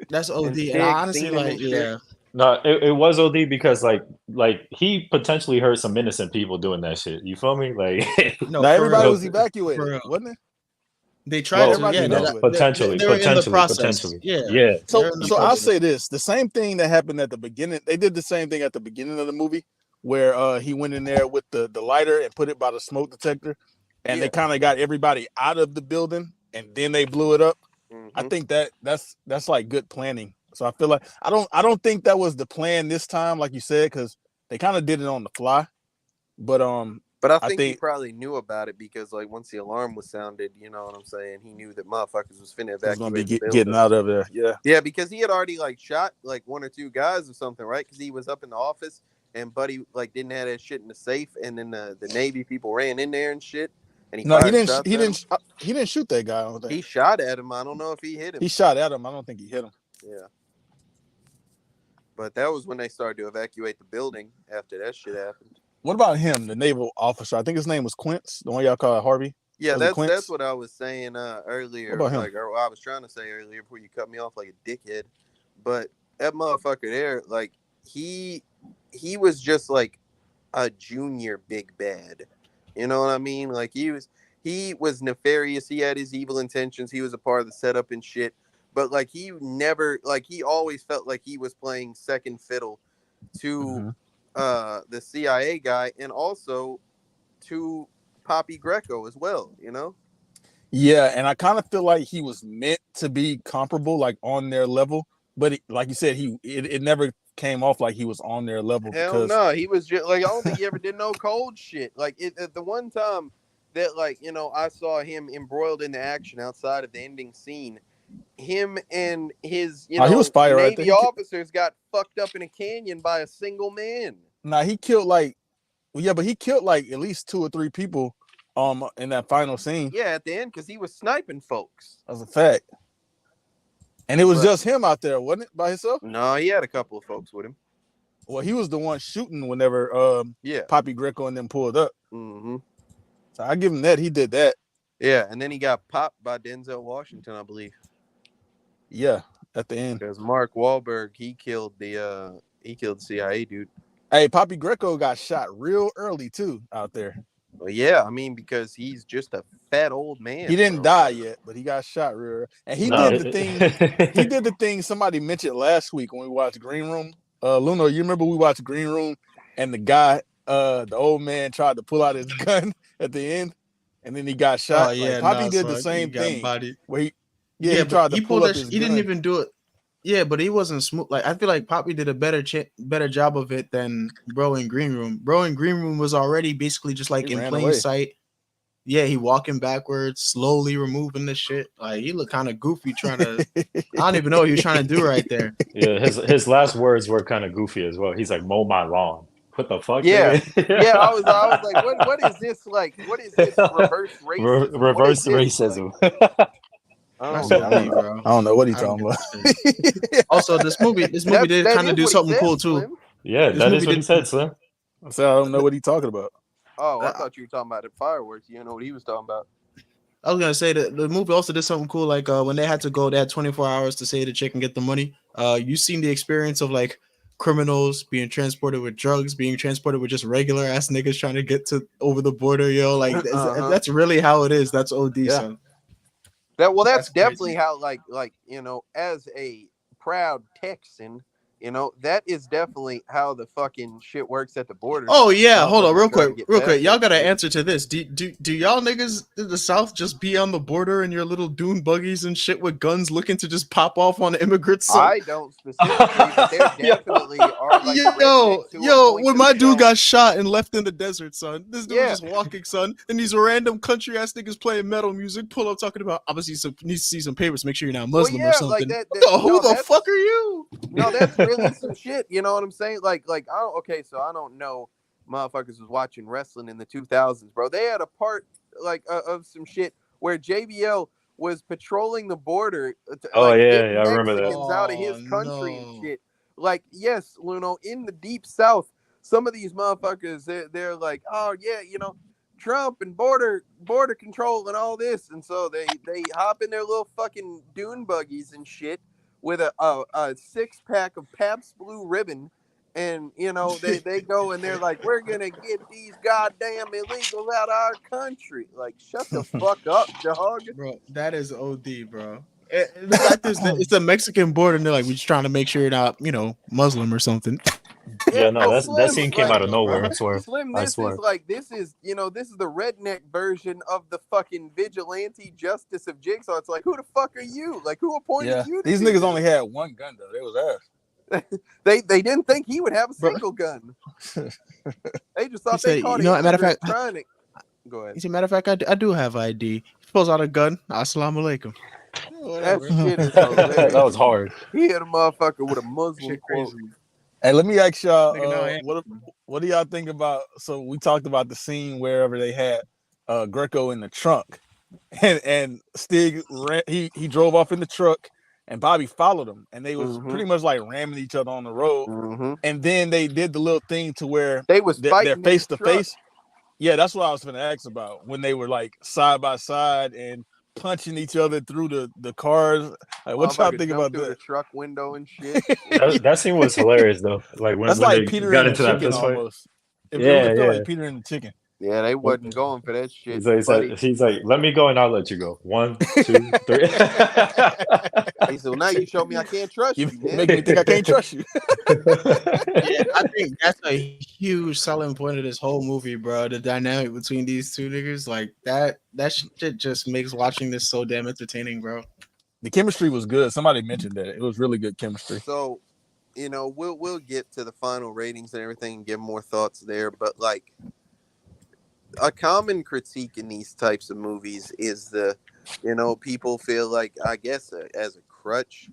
That's OD. And Stig I honestly seen him like, and shit. yeah. No, it was OD because like he potentially hurt some innocent people doing that shit. You feel me? Like No, now for everybody real. was evacuated, For real. wasn't it? They tried to, everybody yeah. evacuated. Potentially, they were in the process. potentially. Yeah. Yeah. So They're in the I'll process. say this: the same thing that happened at the beginning. They did the same thing at the beginning of the movie, where he went in there with the lighter and put it by the smoke detector, and they kind of got everybody out of the building, and then they blew it up. I think that's like good planning. So I feel like I don't think that was the plan this time, like you said, because they kind of did it on the fly. But I think he probably knew about it because like once the alarm was sounded, you know what I'm saying, he knew that motherfuckers was finna evacuate. Was gonna be getting out of there. Yeah, because he had already like shot like 1 or 2 guys or something, right? Because he was up in the office and Buddy like didn't have that shit in the safe, and then the Navy people ran in there and shit. And he didn't shoot that guy. I don't think. He shot at him. I don't know if he hit him. He shot at him. I don't think he hit him. Yeah. But that was when they started to evacuate the building after that shit happened. What about him, the naval officer? I think his name was Quince, the one y'all call Harvey. Yeah, that's what I was saying earlier. What about him? Like, or I was trying to say earlier before you cut me off like a dickhead. But that motherfucker there, like, he was just like a junior big bad. You know what I mean? Like he was nefarious. He had his evil intentions. He was a part of the setup and shit. But like he always felt like he was playing second fiddle to the CIA guy and also to Poppy Greco as well, you know? Yeah, and I kind of feel like he was meant to be comparable, like on their level. But like you said, it never came off like he was on their level. Hell no, he was just like, I don't think he ever did no cold shit. Like the one time that like, you know, I saw him embroiled in the action outside of the ending scene, him and his, you know, he was fire Navy right there. officers got fucked up in a canyon by a single man. Nah, he killed like, but he killed like at least 2 or 3 people in that final scene. Yeah, at the end, because he was sniping folks. That's a fact. And it was just him out there, wasn't it, by himself? No, he had a couple of folks with him. Well, he was the one shooting whenever Poppy Greco and them pulled up. Mm-hmm. So I give him that. He did that. Yeah, and then he got popped by Denzel Washington, I believe. Yeah, at the end. Because Mark Wahlberg, he killed the CIA dude. Hey, Poppy Greco got shot real early too out there. Well, yeah, I mean, because he's just a fat old man. He didn't die yet, but he got shot real early. And he did the thing. He did the thing somebody mentioned last week when we watched Green Room. Luno, you remember we watched Green Room and the guy, the old man tried to pull out his gun at the end and then he got shot. Oh, yeah, Poppy did the same thing. Where he tried to pull up his gun. He didn't even do it. Yeah, but he wasn't smooth. Like I feel like Poppy did a better job of it than Bro in Green Room. Bro in Green Room was already basically just like in plain sight. Yeah, he walking backwards, slowly removing the shit. Like he looked kind of goofy trying to. I don't even know what he was trying to do right there. Yeah, his last words were kind of goofy as well. He's like, "Mow my lawn." What the fuck? Yeah, yeah. I was like, what is this like? What is this reverse racism? Reverse racism. Like? I don't know what he's talking about. Also, this movie did kind of do something cool too. Slim. Yeah, that is what he said, Slim. So I don't know what he's talking about. Oh, I thought you were talking about the fireworks. You know what he was talking about. I was gonna say that the movie also did something cool. Like when they had to go, they had 24 hours to say the chick and get the money. You seen the experience of like criminals being transported with drugs, being transported with just regular ass niggas trying to get to over the border, yo. Like that's really how it is. That's OD, son. That's definitely how like you know, as a proud Texan, you know, that is definitely how the fucking shit works at the border. Oh yeah, hold on, real quick. Y'all got to answer to this. Do y'all niggas in the South just be on the border in your little dune buggies and shit with guns, looking to just pop off on immigrants? Son? I don't specifically, but there definitely are. Like, yo, when my dude got shot and left in the desert, son, this dude was just walking, son, and these random country ass niggas playing metal music, pull up talking about, need to see some papers, make sure you're not Muslim or something. Like who the fuck are you? No, that's really some shit. You know what I'm saying? Like I don't know. Motherfuckers was watching wrestling in the 2000s, bro. They had a part like of some shit where JBL was patrolling the border, Oh like yeah, getting I remember that. Mexicans out of his Oh, country and no. shit. Like, yes, Luno, in the deep South, some of these motherfuckers, they're like, oh yeah, Trump and border control and all this, and so they hop in their little fucking dune buggies and shit with a 6-pack of Pabst Blue Ribbon, and they go and they're like, we're gonna get these goddamn illegals out of our country. Like, shut the fuck up, dog. Bro, that is OD, bro. The fact is that it's a Mexican border, and they're like, we're just trying to make sure you're not, Muslim or something. Yeah, Yeah, no, but that Slim, scene came like, out of nowhere. I swear. Slim, I this is swear. like this is the redneck version of the fucking vigilante justice of Jigsaw. It's like, who the fuck are you? Like, who appointed you to these do niggas this? only had one gun though. They was ass. They didn't think he would have a Bro. single gun. They just He thought they said, caught matter of immigrants fact, trying to. Go ahead. he said, matter of fact, I do have ID. He pulls out a gun. Assalamu alaikum. That Whatever. shit is That hilarious. was hard. He hit a motherfucker with a Muslim Shit quote. crazy. Hey, let me ask y'all, Nigga, no, I ain't. what do y'all think about? So we talked about the scene wherever they had Greco in the trunk, and Stig he drove off in the truck, and Bobby followed him, and they was pretty much like ramming each other on the road, and then they did the little thing to where they was they're fighting face to truck. face. Yeah, that's what I was gonna ask about, when they were like side by side and punching each other through the cars. Like, what y'all think about through that? the truck window and shit. That scene was hilarious though. Like when That's when like they Peter got and the into that chicken fist fight. almost. It Yeah, really felt yeah. like Peter and the chicken. Yeah, they wasn't going for that shit. He's like, let me go and I'll let you go. 1, 2, 3. He said, well, now you show me I can't trust you, man. Making me think I can't trust you. Yeah, I think that's a huge selling point of this whole movie, bro. The dynamic between these two niggas, like that shit just makes watching this so damn entertaining, bro. The chemistry was good. Somebody mentioned that. It was really good chemistry. So, we'll get to the final ratings and everything and give more thoughts there, but like, a common critique in these types of movies is people feel like, I guess, as a crutch,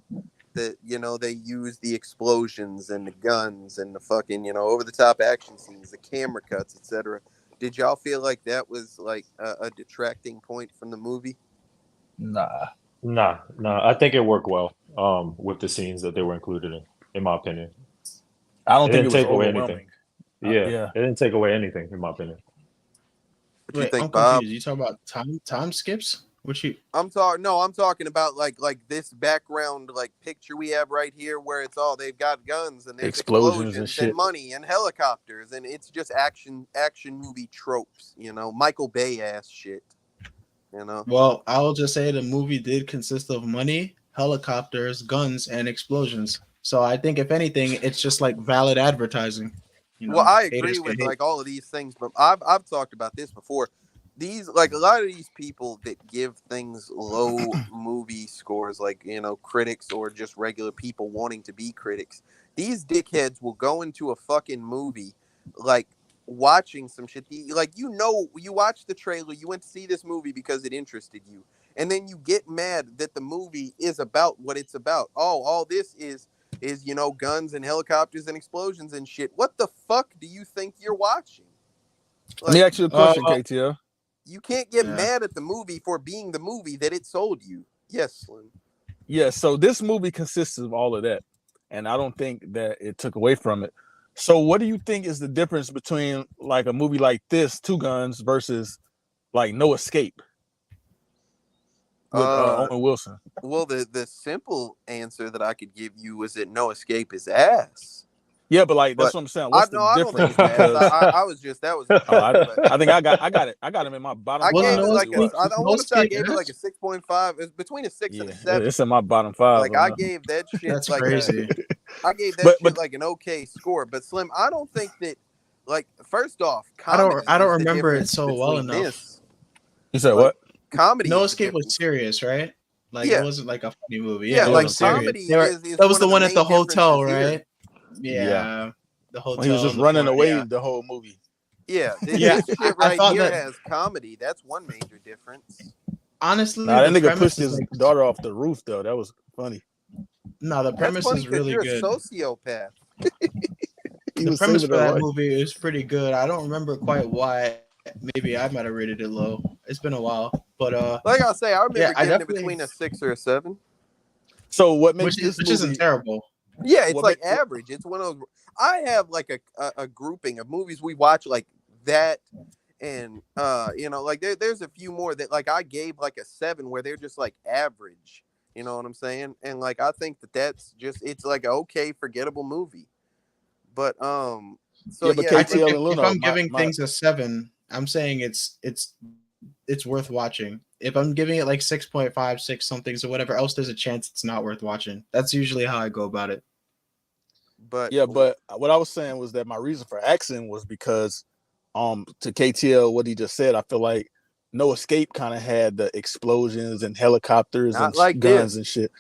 that they use the explosions and the guns and the fucking over the top action scenes, the camera cuts, etc. Did y'all feel like that was like a detracting point from the movie? Nah. I think it worked well with the scenes that they were included in my opinion. I don't think it didn't was take away overwhelming. anything. Yeah, it didn't take away anything in my opinion. What you think, I'm Bob? confused. You talk about time skips? I'm talking about like this background like picture we have right here, where it's all they've got guns and there's explosions and shit, and money and helicopters, and it's just action movie tropes, Michael Bay ass shit, Well, I'll just say the movie did consist of money, helicopters, guns, and explosions. So I think if anything, it's just like valid advertising. Well, I agree with like all of these things, but I've talked about this before. These, like, a lot of these people that give things low movie scores, like, critics or just regular people wanting to be critics, these dickheads will go into a fucking movie like watching some shit. Like, you watch the trailer, you went to see this movie because it interested you, and then you get mad that the movie is about what it's about. Oh, all this is guns and helicopters and explosions and shit. What the fuck do you think you're watching? Like, let me ask you a question, KTL. You can't get mad at the movie for being the movie that it sold you. Yes, Slim. Yeah, so this movie consists of all of that, and I don't think that it took away from it. So what do you think is the difference between like a movie like this, Two Guns, versus like No Escape with Owen Wilson? Well, the simple answer that I could give you is that No Escape is ass. Yeah, but like that's what I'm saying. What's the difference? I was just that was. I think I got it. I got him in my bottom. I gave five. it like I want to say I gave it like a 6.5. It's between a 6 and a 7. It's in my bottom 5. Like I gave that shit. That's like crazy. I gave that shit like an okay score. But Slim, I don't think that. Like, first off, I don't remember it so well enough. You said what? Comedy. No Escape was serious, right? Like it wasn't like a funny movie. Yeah, like comedy. That was the one at the hotel, right? Yeah, the hotel. He was just running away the whole movie. Yeah, this shit right here has comedy. That's one major difference. Honestly, that nigga pushed his daughter off the roof though. That was funny. No, the premise is really good. You're a sociopath. The premise for that movie is pretty good. I don't remember quite why. Maybe I might have rated it low. It's been a while, but like I say, I remember I giving it definitely, between a 6 or a 7. So what makes this which movie? isn't terrible. Yeah, it's What like makes average. It's one of those. I have like a grouping of movies we watch like that, and like there's a few more that like I gave like a 7 where they're just like average. You know what I'm saying? And like I think that's just it's like a okay forgettable movie. But so Yeah, but yeah, I like, think KTL and if Luno, I'm giving my things a 7, I'm saying it's worth watching. If I'm giving it like 6.5, 6 somethings or whatever else, there's a chance it's not worth watching. That's usually how I go about it. but yeah, but what I was saying was that my reason for asking was because to KTL what he just said, I feel like No Escape kind of had the explosions and helicopters and not like guns this. and shit.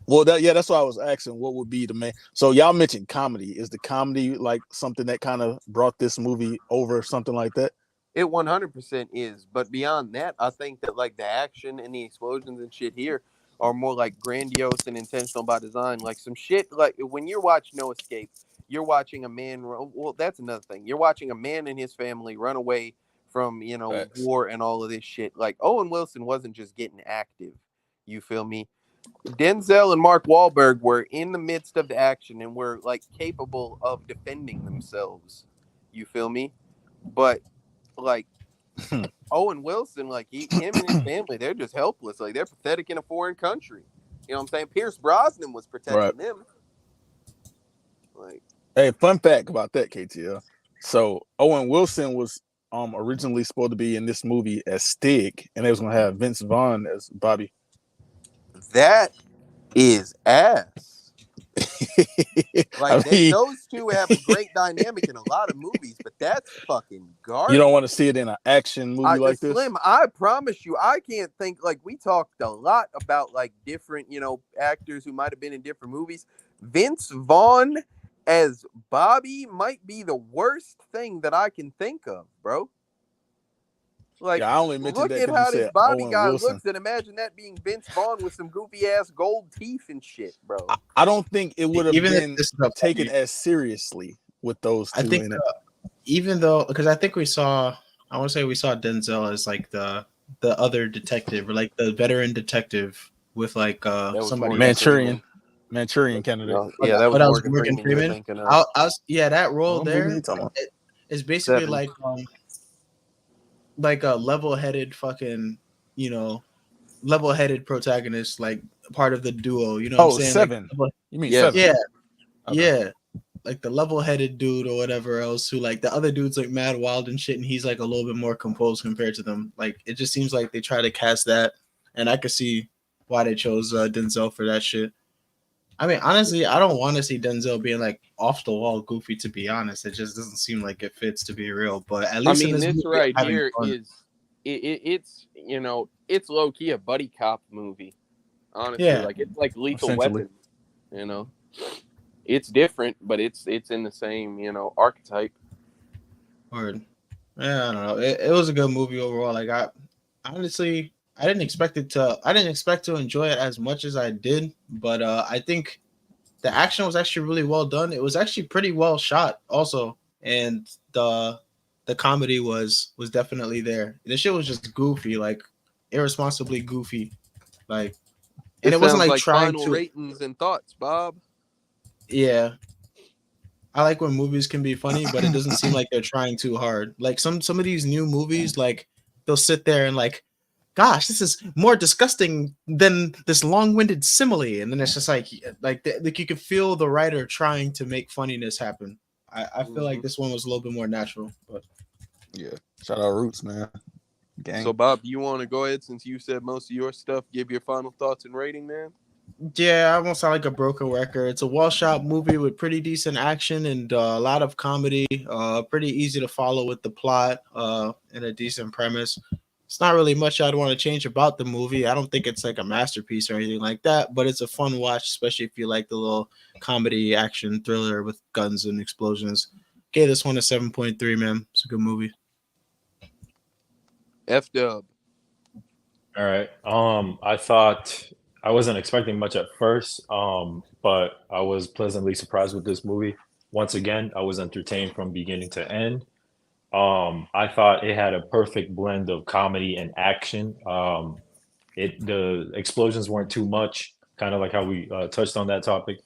Well, that's why I was asking what would be the main. So y'all mentioned comedy. Is the comedy like something that kind of brought this movie over, something like that? It 100% is, but beyond that, I think that like the action and the explosions and shit here are more like grandiose and intentional by design. Like some shit, like when you're watching No Escape, you're watching a man. Well, that's another thing. You're watching a man and his family run away from Facts. war and all of this shit. Like Owen Wilson wasn't just getting active. You feel me? Denzel and Mark Wahlberg were in the midst of the action and were like capable of defending themselves. You feel me? But like Owen Wilson, like him and his family, they're just helpless. Like they're pathetic in a foreign country. You know what I'm saying? Pierce Brosnan was Right. protecting them. Like, Hey, fun fact about that, KTL. So Owen Wilson was originally supposed to be in this movie as Stig, and they was gonna have Vince Vaughn as Bobby. that is ass. Like I mean, those two have a great dynamic in a lot of movies, but that's fucking you don't garbage. want to see it in an action movie like this. Slim, I promise you, I can't think like we talked a lot about like different, actors who might have been in different movies. Vince Vaughn as Bobby might be the worst thing that I can think of, bro. Like, Yeah, I only mentioned look that at because you how this said Bobby Owen guy Wilson. looks, and imagine that being Vince Vaughn with some goofy ass gold teeth and shit, bro. I don't think it would have Even if been this is a taken funny, as seriously with those I two think in it. even though, because I think I want to say we saw Denzel as like the other detective or like the veteran detective with like That was somebody Morgan else. Freeman. Manchurian candidate. Yeah, that was But I was Morgan Morgan Freeman. You're Freeman. thinking of Yeah, that role What movie there you talking about? is basically 7. like a level-headed fucking, level-headed protagonist, like part of the duo. You know what I'm Oh, saying? Seven. Like, You mean Yes. Seven? yeah, Okay. yeah, like the level-headed dude or whatever else. Who like the other dude's like mad wild and shit, and he's like a little bit more composed compared to them. Like it just seems like they try to cast that, and I could see why they chose Denzel for that shit. I mean, honestly, I don't want to see Denzel being like off the wall goofy. To be honest, it just doesn't seem like it fits. To be real, but at I least in mean, this this movie, right I'm having here fun. is it's low key a buddy cop movie. Honestly, Yeah. like it's like Lethal Essentially. Weapon. You know, it's different, but it's in the same archetype. Or yeah, I don't know. It was a good movie overall. Like honestly, I didn't expect to enjoy it as much as I did, but I think the action was actually really well done. It was actually pretty well shot also, and the comedy was definitely there. The shit was just goofy, like irresponsibly goofy, like, and This it wasn't sounds like like trying final to. ratings and thoughts, Bob. Yeah, I like when movies can be funny, but it doesn't seem like they're trying too hard. Like some of these new movies, like they'll sit there and like, gosh, this is more disgusting than this long-winded simile, and then it's just like you could feel the writer trying to make funniness happen. I feel like this one was a little bit more natural, but Yeah. Shout out Roots, man. Gang. So, Bob, you want to go ahead since you said most of your stuff? Give your final thoughts and rating, man. yeah, I won't sound like a broken record. It's a well-shot movie with pretty decent action and a lot of comedy. Pretty easy to follow with the plot and a decent premise. It's not really much I'd want to change about the movie. I don't think it's like a masterpiece or anything like that, but it's a fun watch, especially if you like the little comedy action thriller with guns and explosions. Gave this one a 7.3, man. It's a good movie. F-dub. All right. I thought I wasn't expecting much at first, but I was pleasantly surprised with this movie. Once again, I was entertained from beginning to end. I thought it had a perfect blend of comedy and action. The explosions weren't too much, kind of like how we touched on that topic.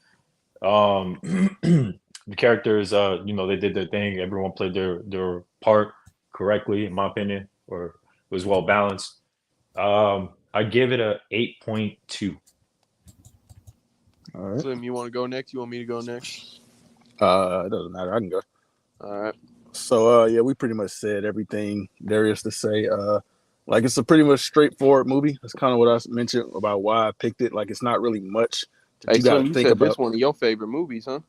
Um, the characters, they did their thing. Everyone played their part correctly, in my opinion, or it was well balanced. I give it a 8.2. All right. Slim, you want to go next? You want me to go next? It doesn't matter. I can go. All right. So yeah, we pretty much said everything there is to say. Like it's a pretty much straightforward movie. That's kind of what I mentioned about why I picked it. Like it's not really much that Hey, you got Slim, to you think said about. this one of your favorite movies, huh?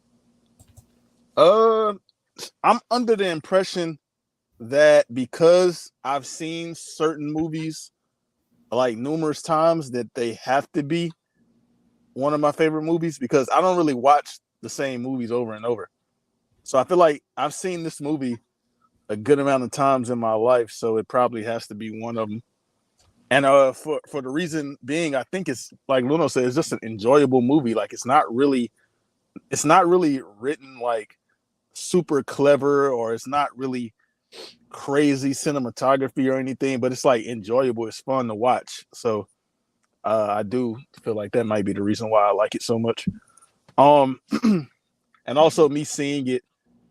I'm under the impression that because I've seen certain movies like numerous times that they have to be one of my favorite movies because I don't really watch the same movies over and over. So I feel like I've seen this movie a good amount of times in my life, so it probably has to be one of them. And for the reason being, I think it's like Luno said, it's just an enjoyable movie. Like it's not really written like super clever, or it's not really crazy cinematography or anything, but it's like enjoyable. It's fun to watch. So I do feel like that might be the reason why I like it so much. And also me seeing it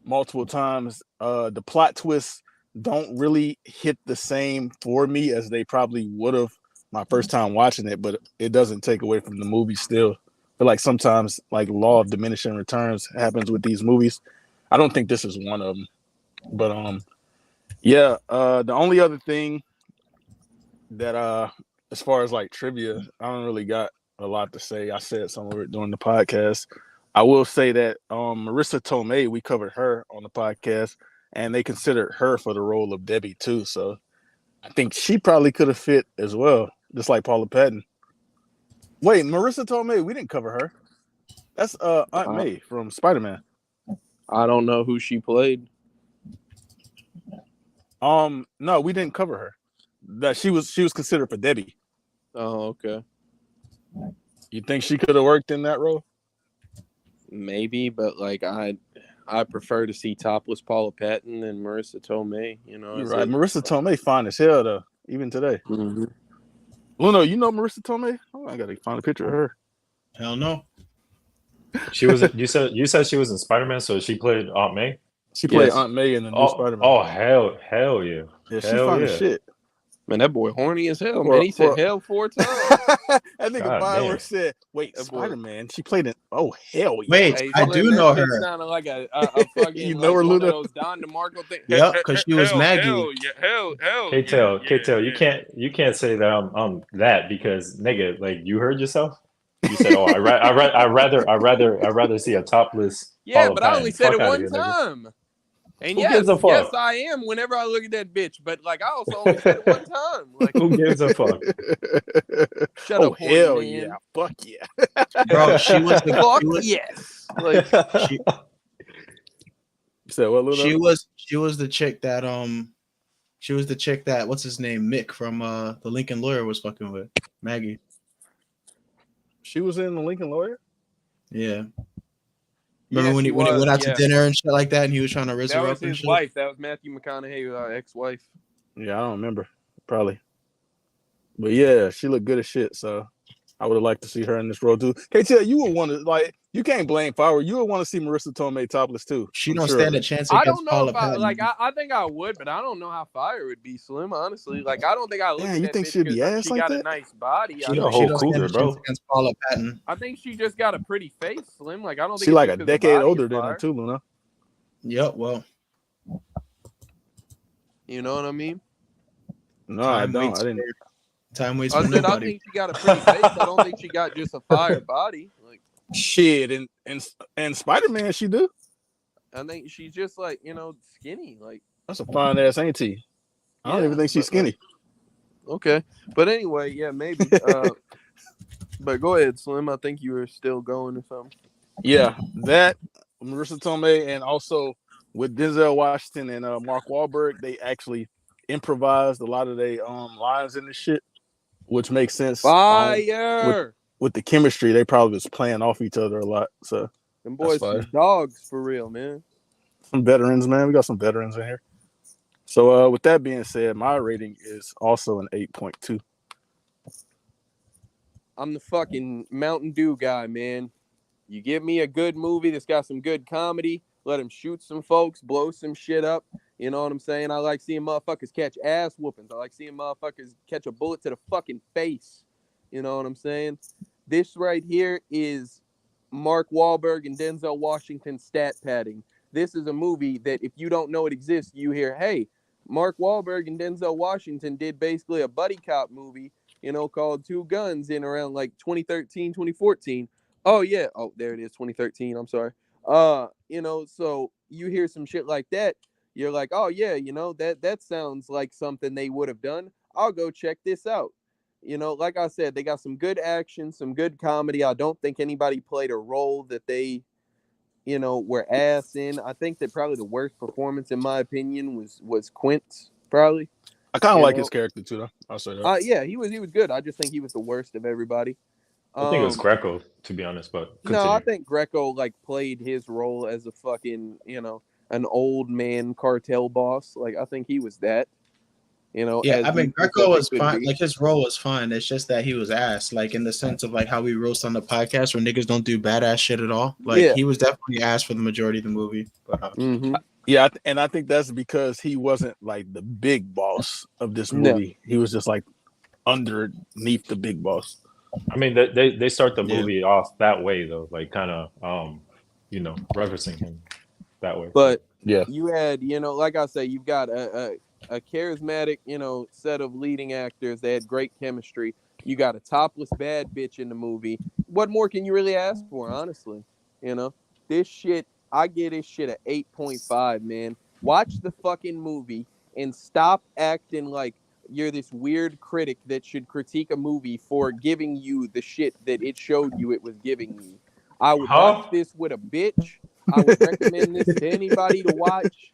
multiple times, the plot twists don't really hit the same for me as they probably would have my first time watching it, but it doesn't take away from the movie still. I feel like sometimes like law of diminishing returns happens with these movies. I don't think this is one of them. But yeah, the only other thing that as far as like trivia, I don't really got a lot to say. I said some of it during the podcast. I will say that Marissa Tomei, we covered her on the podcast, and they considered her for the role of Debbie too. So I think she probably could have fit as well, just like Paula Patton. Wait, Marissa Tomei, we didn't cover her. That's Aunt May from Spider-Man. I don't know who she played. No, we didn't cover her. That she was considered for Debbie. Oh, okay. You think she could have worked in that role? Maybe, but like I prefer to see topless Paula Patton than Marissa Tomei. You know, You're right. Marissa Tomei fine as hell though, even today. Mm-hmm. Luno, you know Marissa Tomei? Oh, I gotta find a picture of her. Hell no. She was. You said she was in Spider-Man, so she played Aunt May. She played Aunt May in the new Spider-Man. Oh hell yeah! Yeah, she fine as shit. Man, that boy horny as hell, man. He said hell 4 times. That nigga God Fireworks damn. said, wait, That boy- Spider-Man? She played it. Oh, hell yeah. Wait, Hey, I Slim, do that know shit her. sounded like a fucking You like know her, one of Ludo? those Don DeMarco things. Yep, because she was Maggie. Hell, K-Tail, you can't say that I'm that because nigga, like you heard yourself. You said, "Oh, I'd rather see a topless." Yeah, Paula but I only Patton. said Fuck it outta one here, nigga. time. And Who gives a fuck? yes, I am whenever I look at that bitch. But like I also only said it one time. Like Who gives a fuck? shut up, horny hell man. yeah. Fuck yeah. Bro, she was the Fuck she was, yes. Like she, You said what, Ludo? she was the chick that what's his name, Mick from the Lincoln Lawyer was fucking with. Maggie. She was in the Lincoln Lawyer? Yeah. Remember when he was, went out to dinner and shit like that, and he was trying to raise that her was up and his shit? wife. That was Matthew McConaughey's ex-wife. Yeah, I don't remember. Probably. But yeah, she looked good as shit, so I would have liked to see her in this role too. KTL, you would want to like you can't blame Fire. You would want to see Marissa Tomei topless too. She I'm don't sure stand of a it. chance I against don't know Paula if I Patton. like. I think I would, but I don't know how Fire would be, Slim. Honestly, like I don't think I look Yeah, at you that think bitch she'd be 'cause ass she like got a that? nice body. She a don't whole stand cougar, a bro. chance against Paula Patton. I think she just got a pretty face, Slim. Like I don't think She it's like just a 'cause her decade body older is than her fire. too, Luna. Yep, well. You know what I mean? No, I don't. I didn't. Time waits I for said I nobody. think she got a pretty face. I don't think she got just a fire body. Like Shit, and Spider-Man, she do. I think she's just like skinny. Like That's a fine ass auntie. I don't even think she's but, like, skinny. okay, but anyway, yeah, maybe. But go ahead, Slim. I think you were still going or something. Yeah, that Marissa Tomei, and also with Denzel Washington and Mark Wahlberg, they actually improvised a lot of their lines in this shit, which makes sense. Fire! With the chemistry, they probably was playing off each other a lot. So Them boys some dogs for real, man. some veterans, man. We got some veterans in here. So with that being said, my rating is also an 8.2. I'm the fucking Mountain Dew guy, man. You give me a good movie that's got some good comedy, let him shoot some folks, blow some shit up. You know what I'm saying? I like seeing motherfuckers catch ass whoopings. I like seeing motherfuckers catch a bullet to the fucking face. You know what I'm saying? This right here is Mark Wahlberg and Denzel Washington stat padding. This is a movie that if you don't know it exists, you hear, hey, Mark Wahlberg and Denzel Washington did basically a buddy cop movie, you know, called Two Guns in around like 2013, 2014. Oh yeah. Oh, there it is, 2013. I'm sorry. You know, so you hear some shit like that, you're like, oh yeah, you know, that sounds like something they would have done. I'll go check this out. You know, like I said, they got some good action, some good comedy. I don't think anybody played a role that they, you know, were ass in. I think that probably the worst performance, in my opinion, was Quint's, probably. I kind of like his character too, though. I'll say that. Yeah, he was good. I just think he was the worst of everybody. I think it was Greco, to be honest, but continue. No, I think Greco like played his role as a fucking, you know, an old man cartel boss. Like I think he was that. You know, yeah, I mean Greco was fine. Like his role was fine. It's just that he was ass, like in the sense of like how we roast on the podcast where niggas don't do badass shit at all. Like he was definitely ass for the majority of the movie. But, yeah, and I think that's because he wasn't like the big boss of this movie. No. He was just like underneath the big boss. I mean, they start the movie off that way though, like kind of you know, referencing him that way. But yeah, you had, you know, like I say, you've got a charismatic, you know, set of leading actors. They had great chemistry. You got a topless bad bitch in the movie. What more can you really ask for, honestly? You know, this shit, I get this shit at 8.5, man. Watch the fucking movie and stop acting like you're this weird critic that should critique a movie for giving you the shit that it showed you it was giving you. I would watch this with a bitch. I would recommend this to anybody to watch.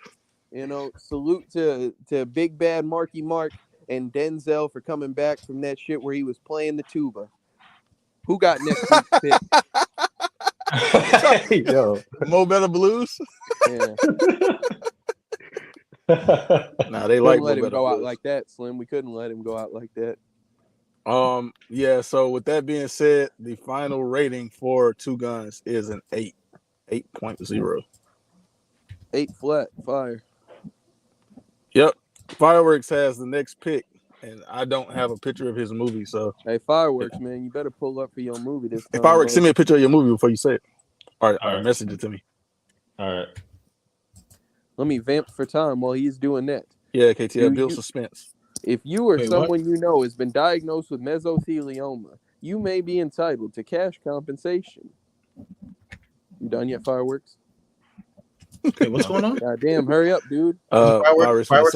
You know, salute to Big Bad Marky Mark and Denzel for coming back from that shit where he was playing the tuba. Who got next week's pick? Yo, Mo Better Blues? Yeah. Nah, they like let him go out like that, Slim. We couldn't let him go out like that. Yeah, so with that being said, the final rating for Two Guns is an 8.0. 8 flat, fire. Yep. Fireworks has the next pick, and I don't have a picture of his movie, so. Hey, Fireworks, man, you better pull up for your movie this time. Hey, Fireworks, send me a picture of your movie before you say it. All right. Message it to me. All right. Let me vamp for time while he's doing that. Yeah, KTL, build suspense. If you or someone you know has been diagnosed with mesothelioma, you may be entitled to cash compensation. You done yet, Fireworks? Okay, what's going on? God damn, hurry up, dude. Fireworks he about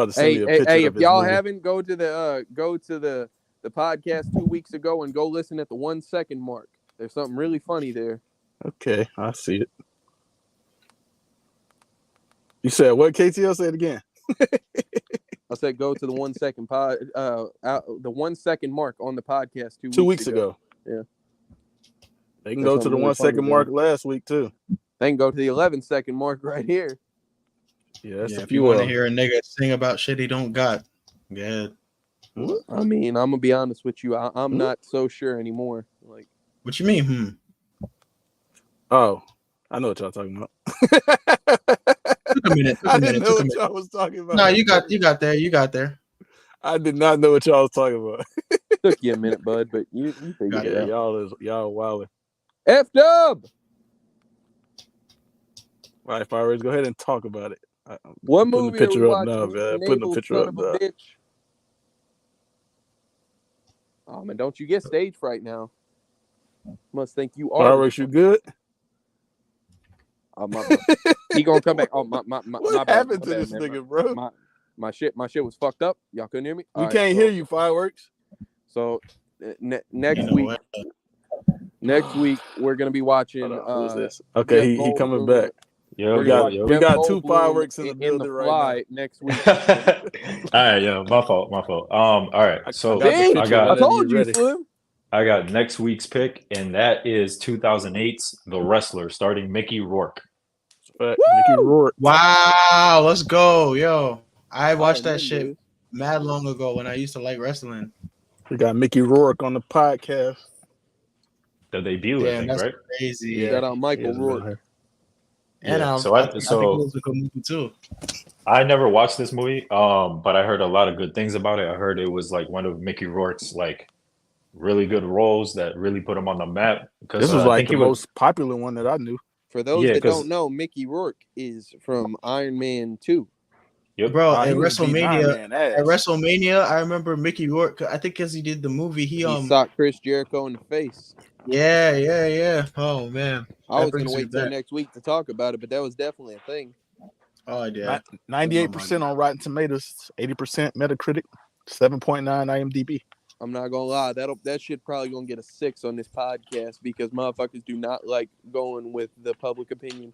to send me a picture. Hey, if y'all movie. haven't, go to the podcast 2 weeks ago and go listen at the 1 second mark. There's something really funny there. Okay, I see it. You said what? KTL, say it again. I said go to the 1 second the 1 second mark on the podcast 2 weeks ago. Yeah. They can go to the really 1 second mark last week too. They can go to the 11 second mark right here. Yeah, if you want to hear a nigga sing about shit he don't got. Yeah. I mean, I'm gonna be honest with you. I'm not so sure anymore. Like, what you mean? Oh, I know what y'all talking about. Took a minute. I didn't know what y'all was talking about. No, you got there. I did not know what y'all was talking about. Took you a minute, bud, but you figured it out. Y'all wilding. F-dub! All right, Fireworks, go ahead and talk about it. What movie picture are we up now, man? Putting the picture up now. Oh man, don't you get stage fright now? Must think you are. Fireworks, you good? Oh, he gonna come back. Oh my what happened to this nigga, bro? My shit was fucked up. Y'all couldn't hear me. We can't hear you, Fireworks. So next week we're gonna be watching. Who's this? Okay, he coming back. Yeah, we got two Fireworks in the building right now. Next week. All right, my fault. All right, so I told you, Slim. I got next week's pick, and that is 2008's The Wrestler, starring Mickey Rourke. But Mickey Rourke. Wow, let's go, yo! I watched that remember shit this. mad long ago when I used to like wrestling. We got Mickey Rourke on the podcast. The debut, I Damn, think, that's right? crazy. Yeah, Shout out Michael he has been Rourke. here. And Yeah. I So think it was a good movie too. I never watched this movie, but I heard a lot of good things about it. I heard it was like one of Mickey Rourke's like really good roles that really put him on the map. Because This was I like think the he was, most popular one that I knew. For those Yeah, that 'cause- don't know, Mickey Rourke is from Iron Man 2. yep. Bro, He at was beating Iron WrestleMania, Man ass. I remember Mickey Rourke. I think because he did the movie, He socked Chris Jericho in the face. yeah. Oh man, I that was gonna brings me wait till back. next week to talk about it, but that was definitely a thing. Oh yeah, 98% on Rotten Tomatoes, 80% Metacritic, 7.9 IMDb. I'm not gonna lie, that shit probably gonna get a 6 on this podcast because motherfuckers do not like going with the public opinion.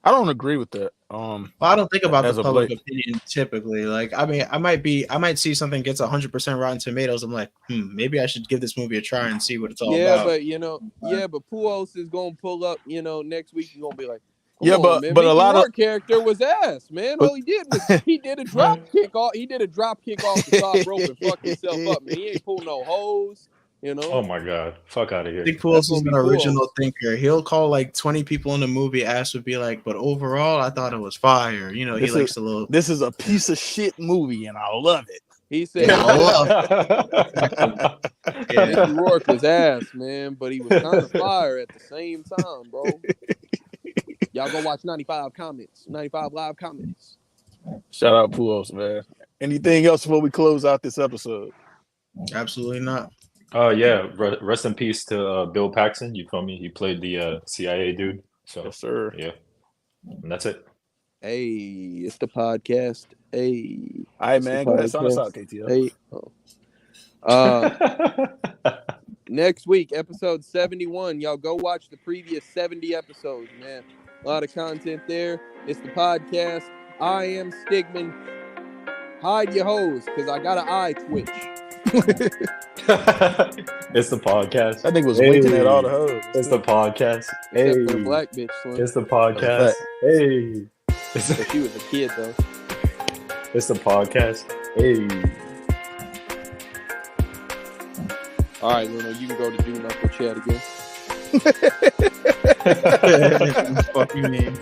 I don't agree with that. well, I don't think about as the of public late. opinion typically. Like, I mean, I might see something gets 100% Rotten Tomatoes. I'm like, maybe I should give this movie a try and see what it's all Yeah, about. but but Pujols is gonna pull up. Next week he's gonna be like, Come Yeah, on, but- man. but a Mickey lot of- Rourke character was ass, man. But- All he did was he did a drop kick off. He did a drop kick off the top rope and fucked himself up, man. He ain't pull no hose, Oh my god, fuck out of here. Dick Pujols is gonna an be original thinker. He'll call like 20 people in the movie. Ass would be like, but overall, I thought it was fire. He This likes is- a little. This is a piece of shit movie, and I love it. He said Mickey Rourke was ass, man, but he was kind of fire at the same time, bro. Y'all go watch 95 live comments. Shout out Pujols, man. Anything else before we close out this episode? Absolutely not. Yeah, rest in peace to Bill Paxton. You feel me? He played the CIA dude. So Yes, sir. yeah, and that's it. Hey, it's the podcast. Hey. All right, It's the man. Go ahead. Sign us podcast. out, KTL. Hey. Next week, episode 71. Y'all go watch the previous 70 episodes, man. A lot of content there. It's the podcast. I am Stigman. Hide your hose, because I got an eye twitch. It's the podcast. That nigga was winking at all the hoes. It's the podcast. Hey, Except for the black bitch, Slim. it's the podcast. Hey, But she was a kid, though. it's the podcast. Hey. All right, Luno, you can go to Do Knuckle Chat again. Fuck you, man.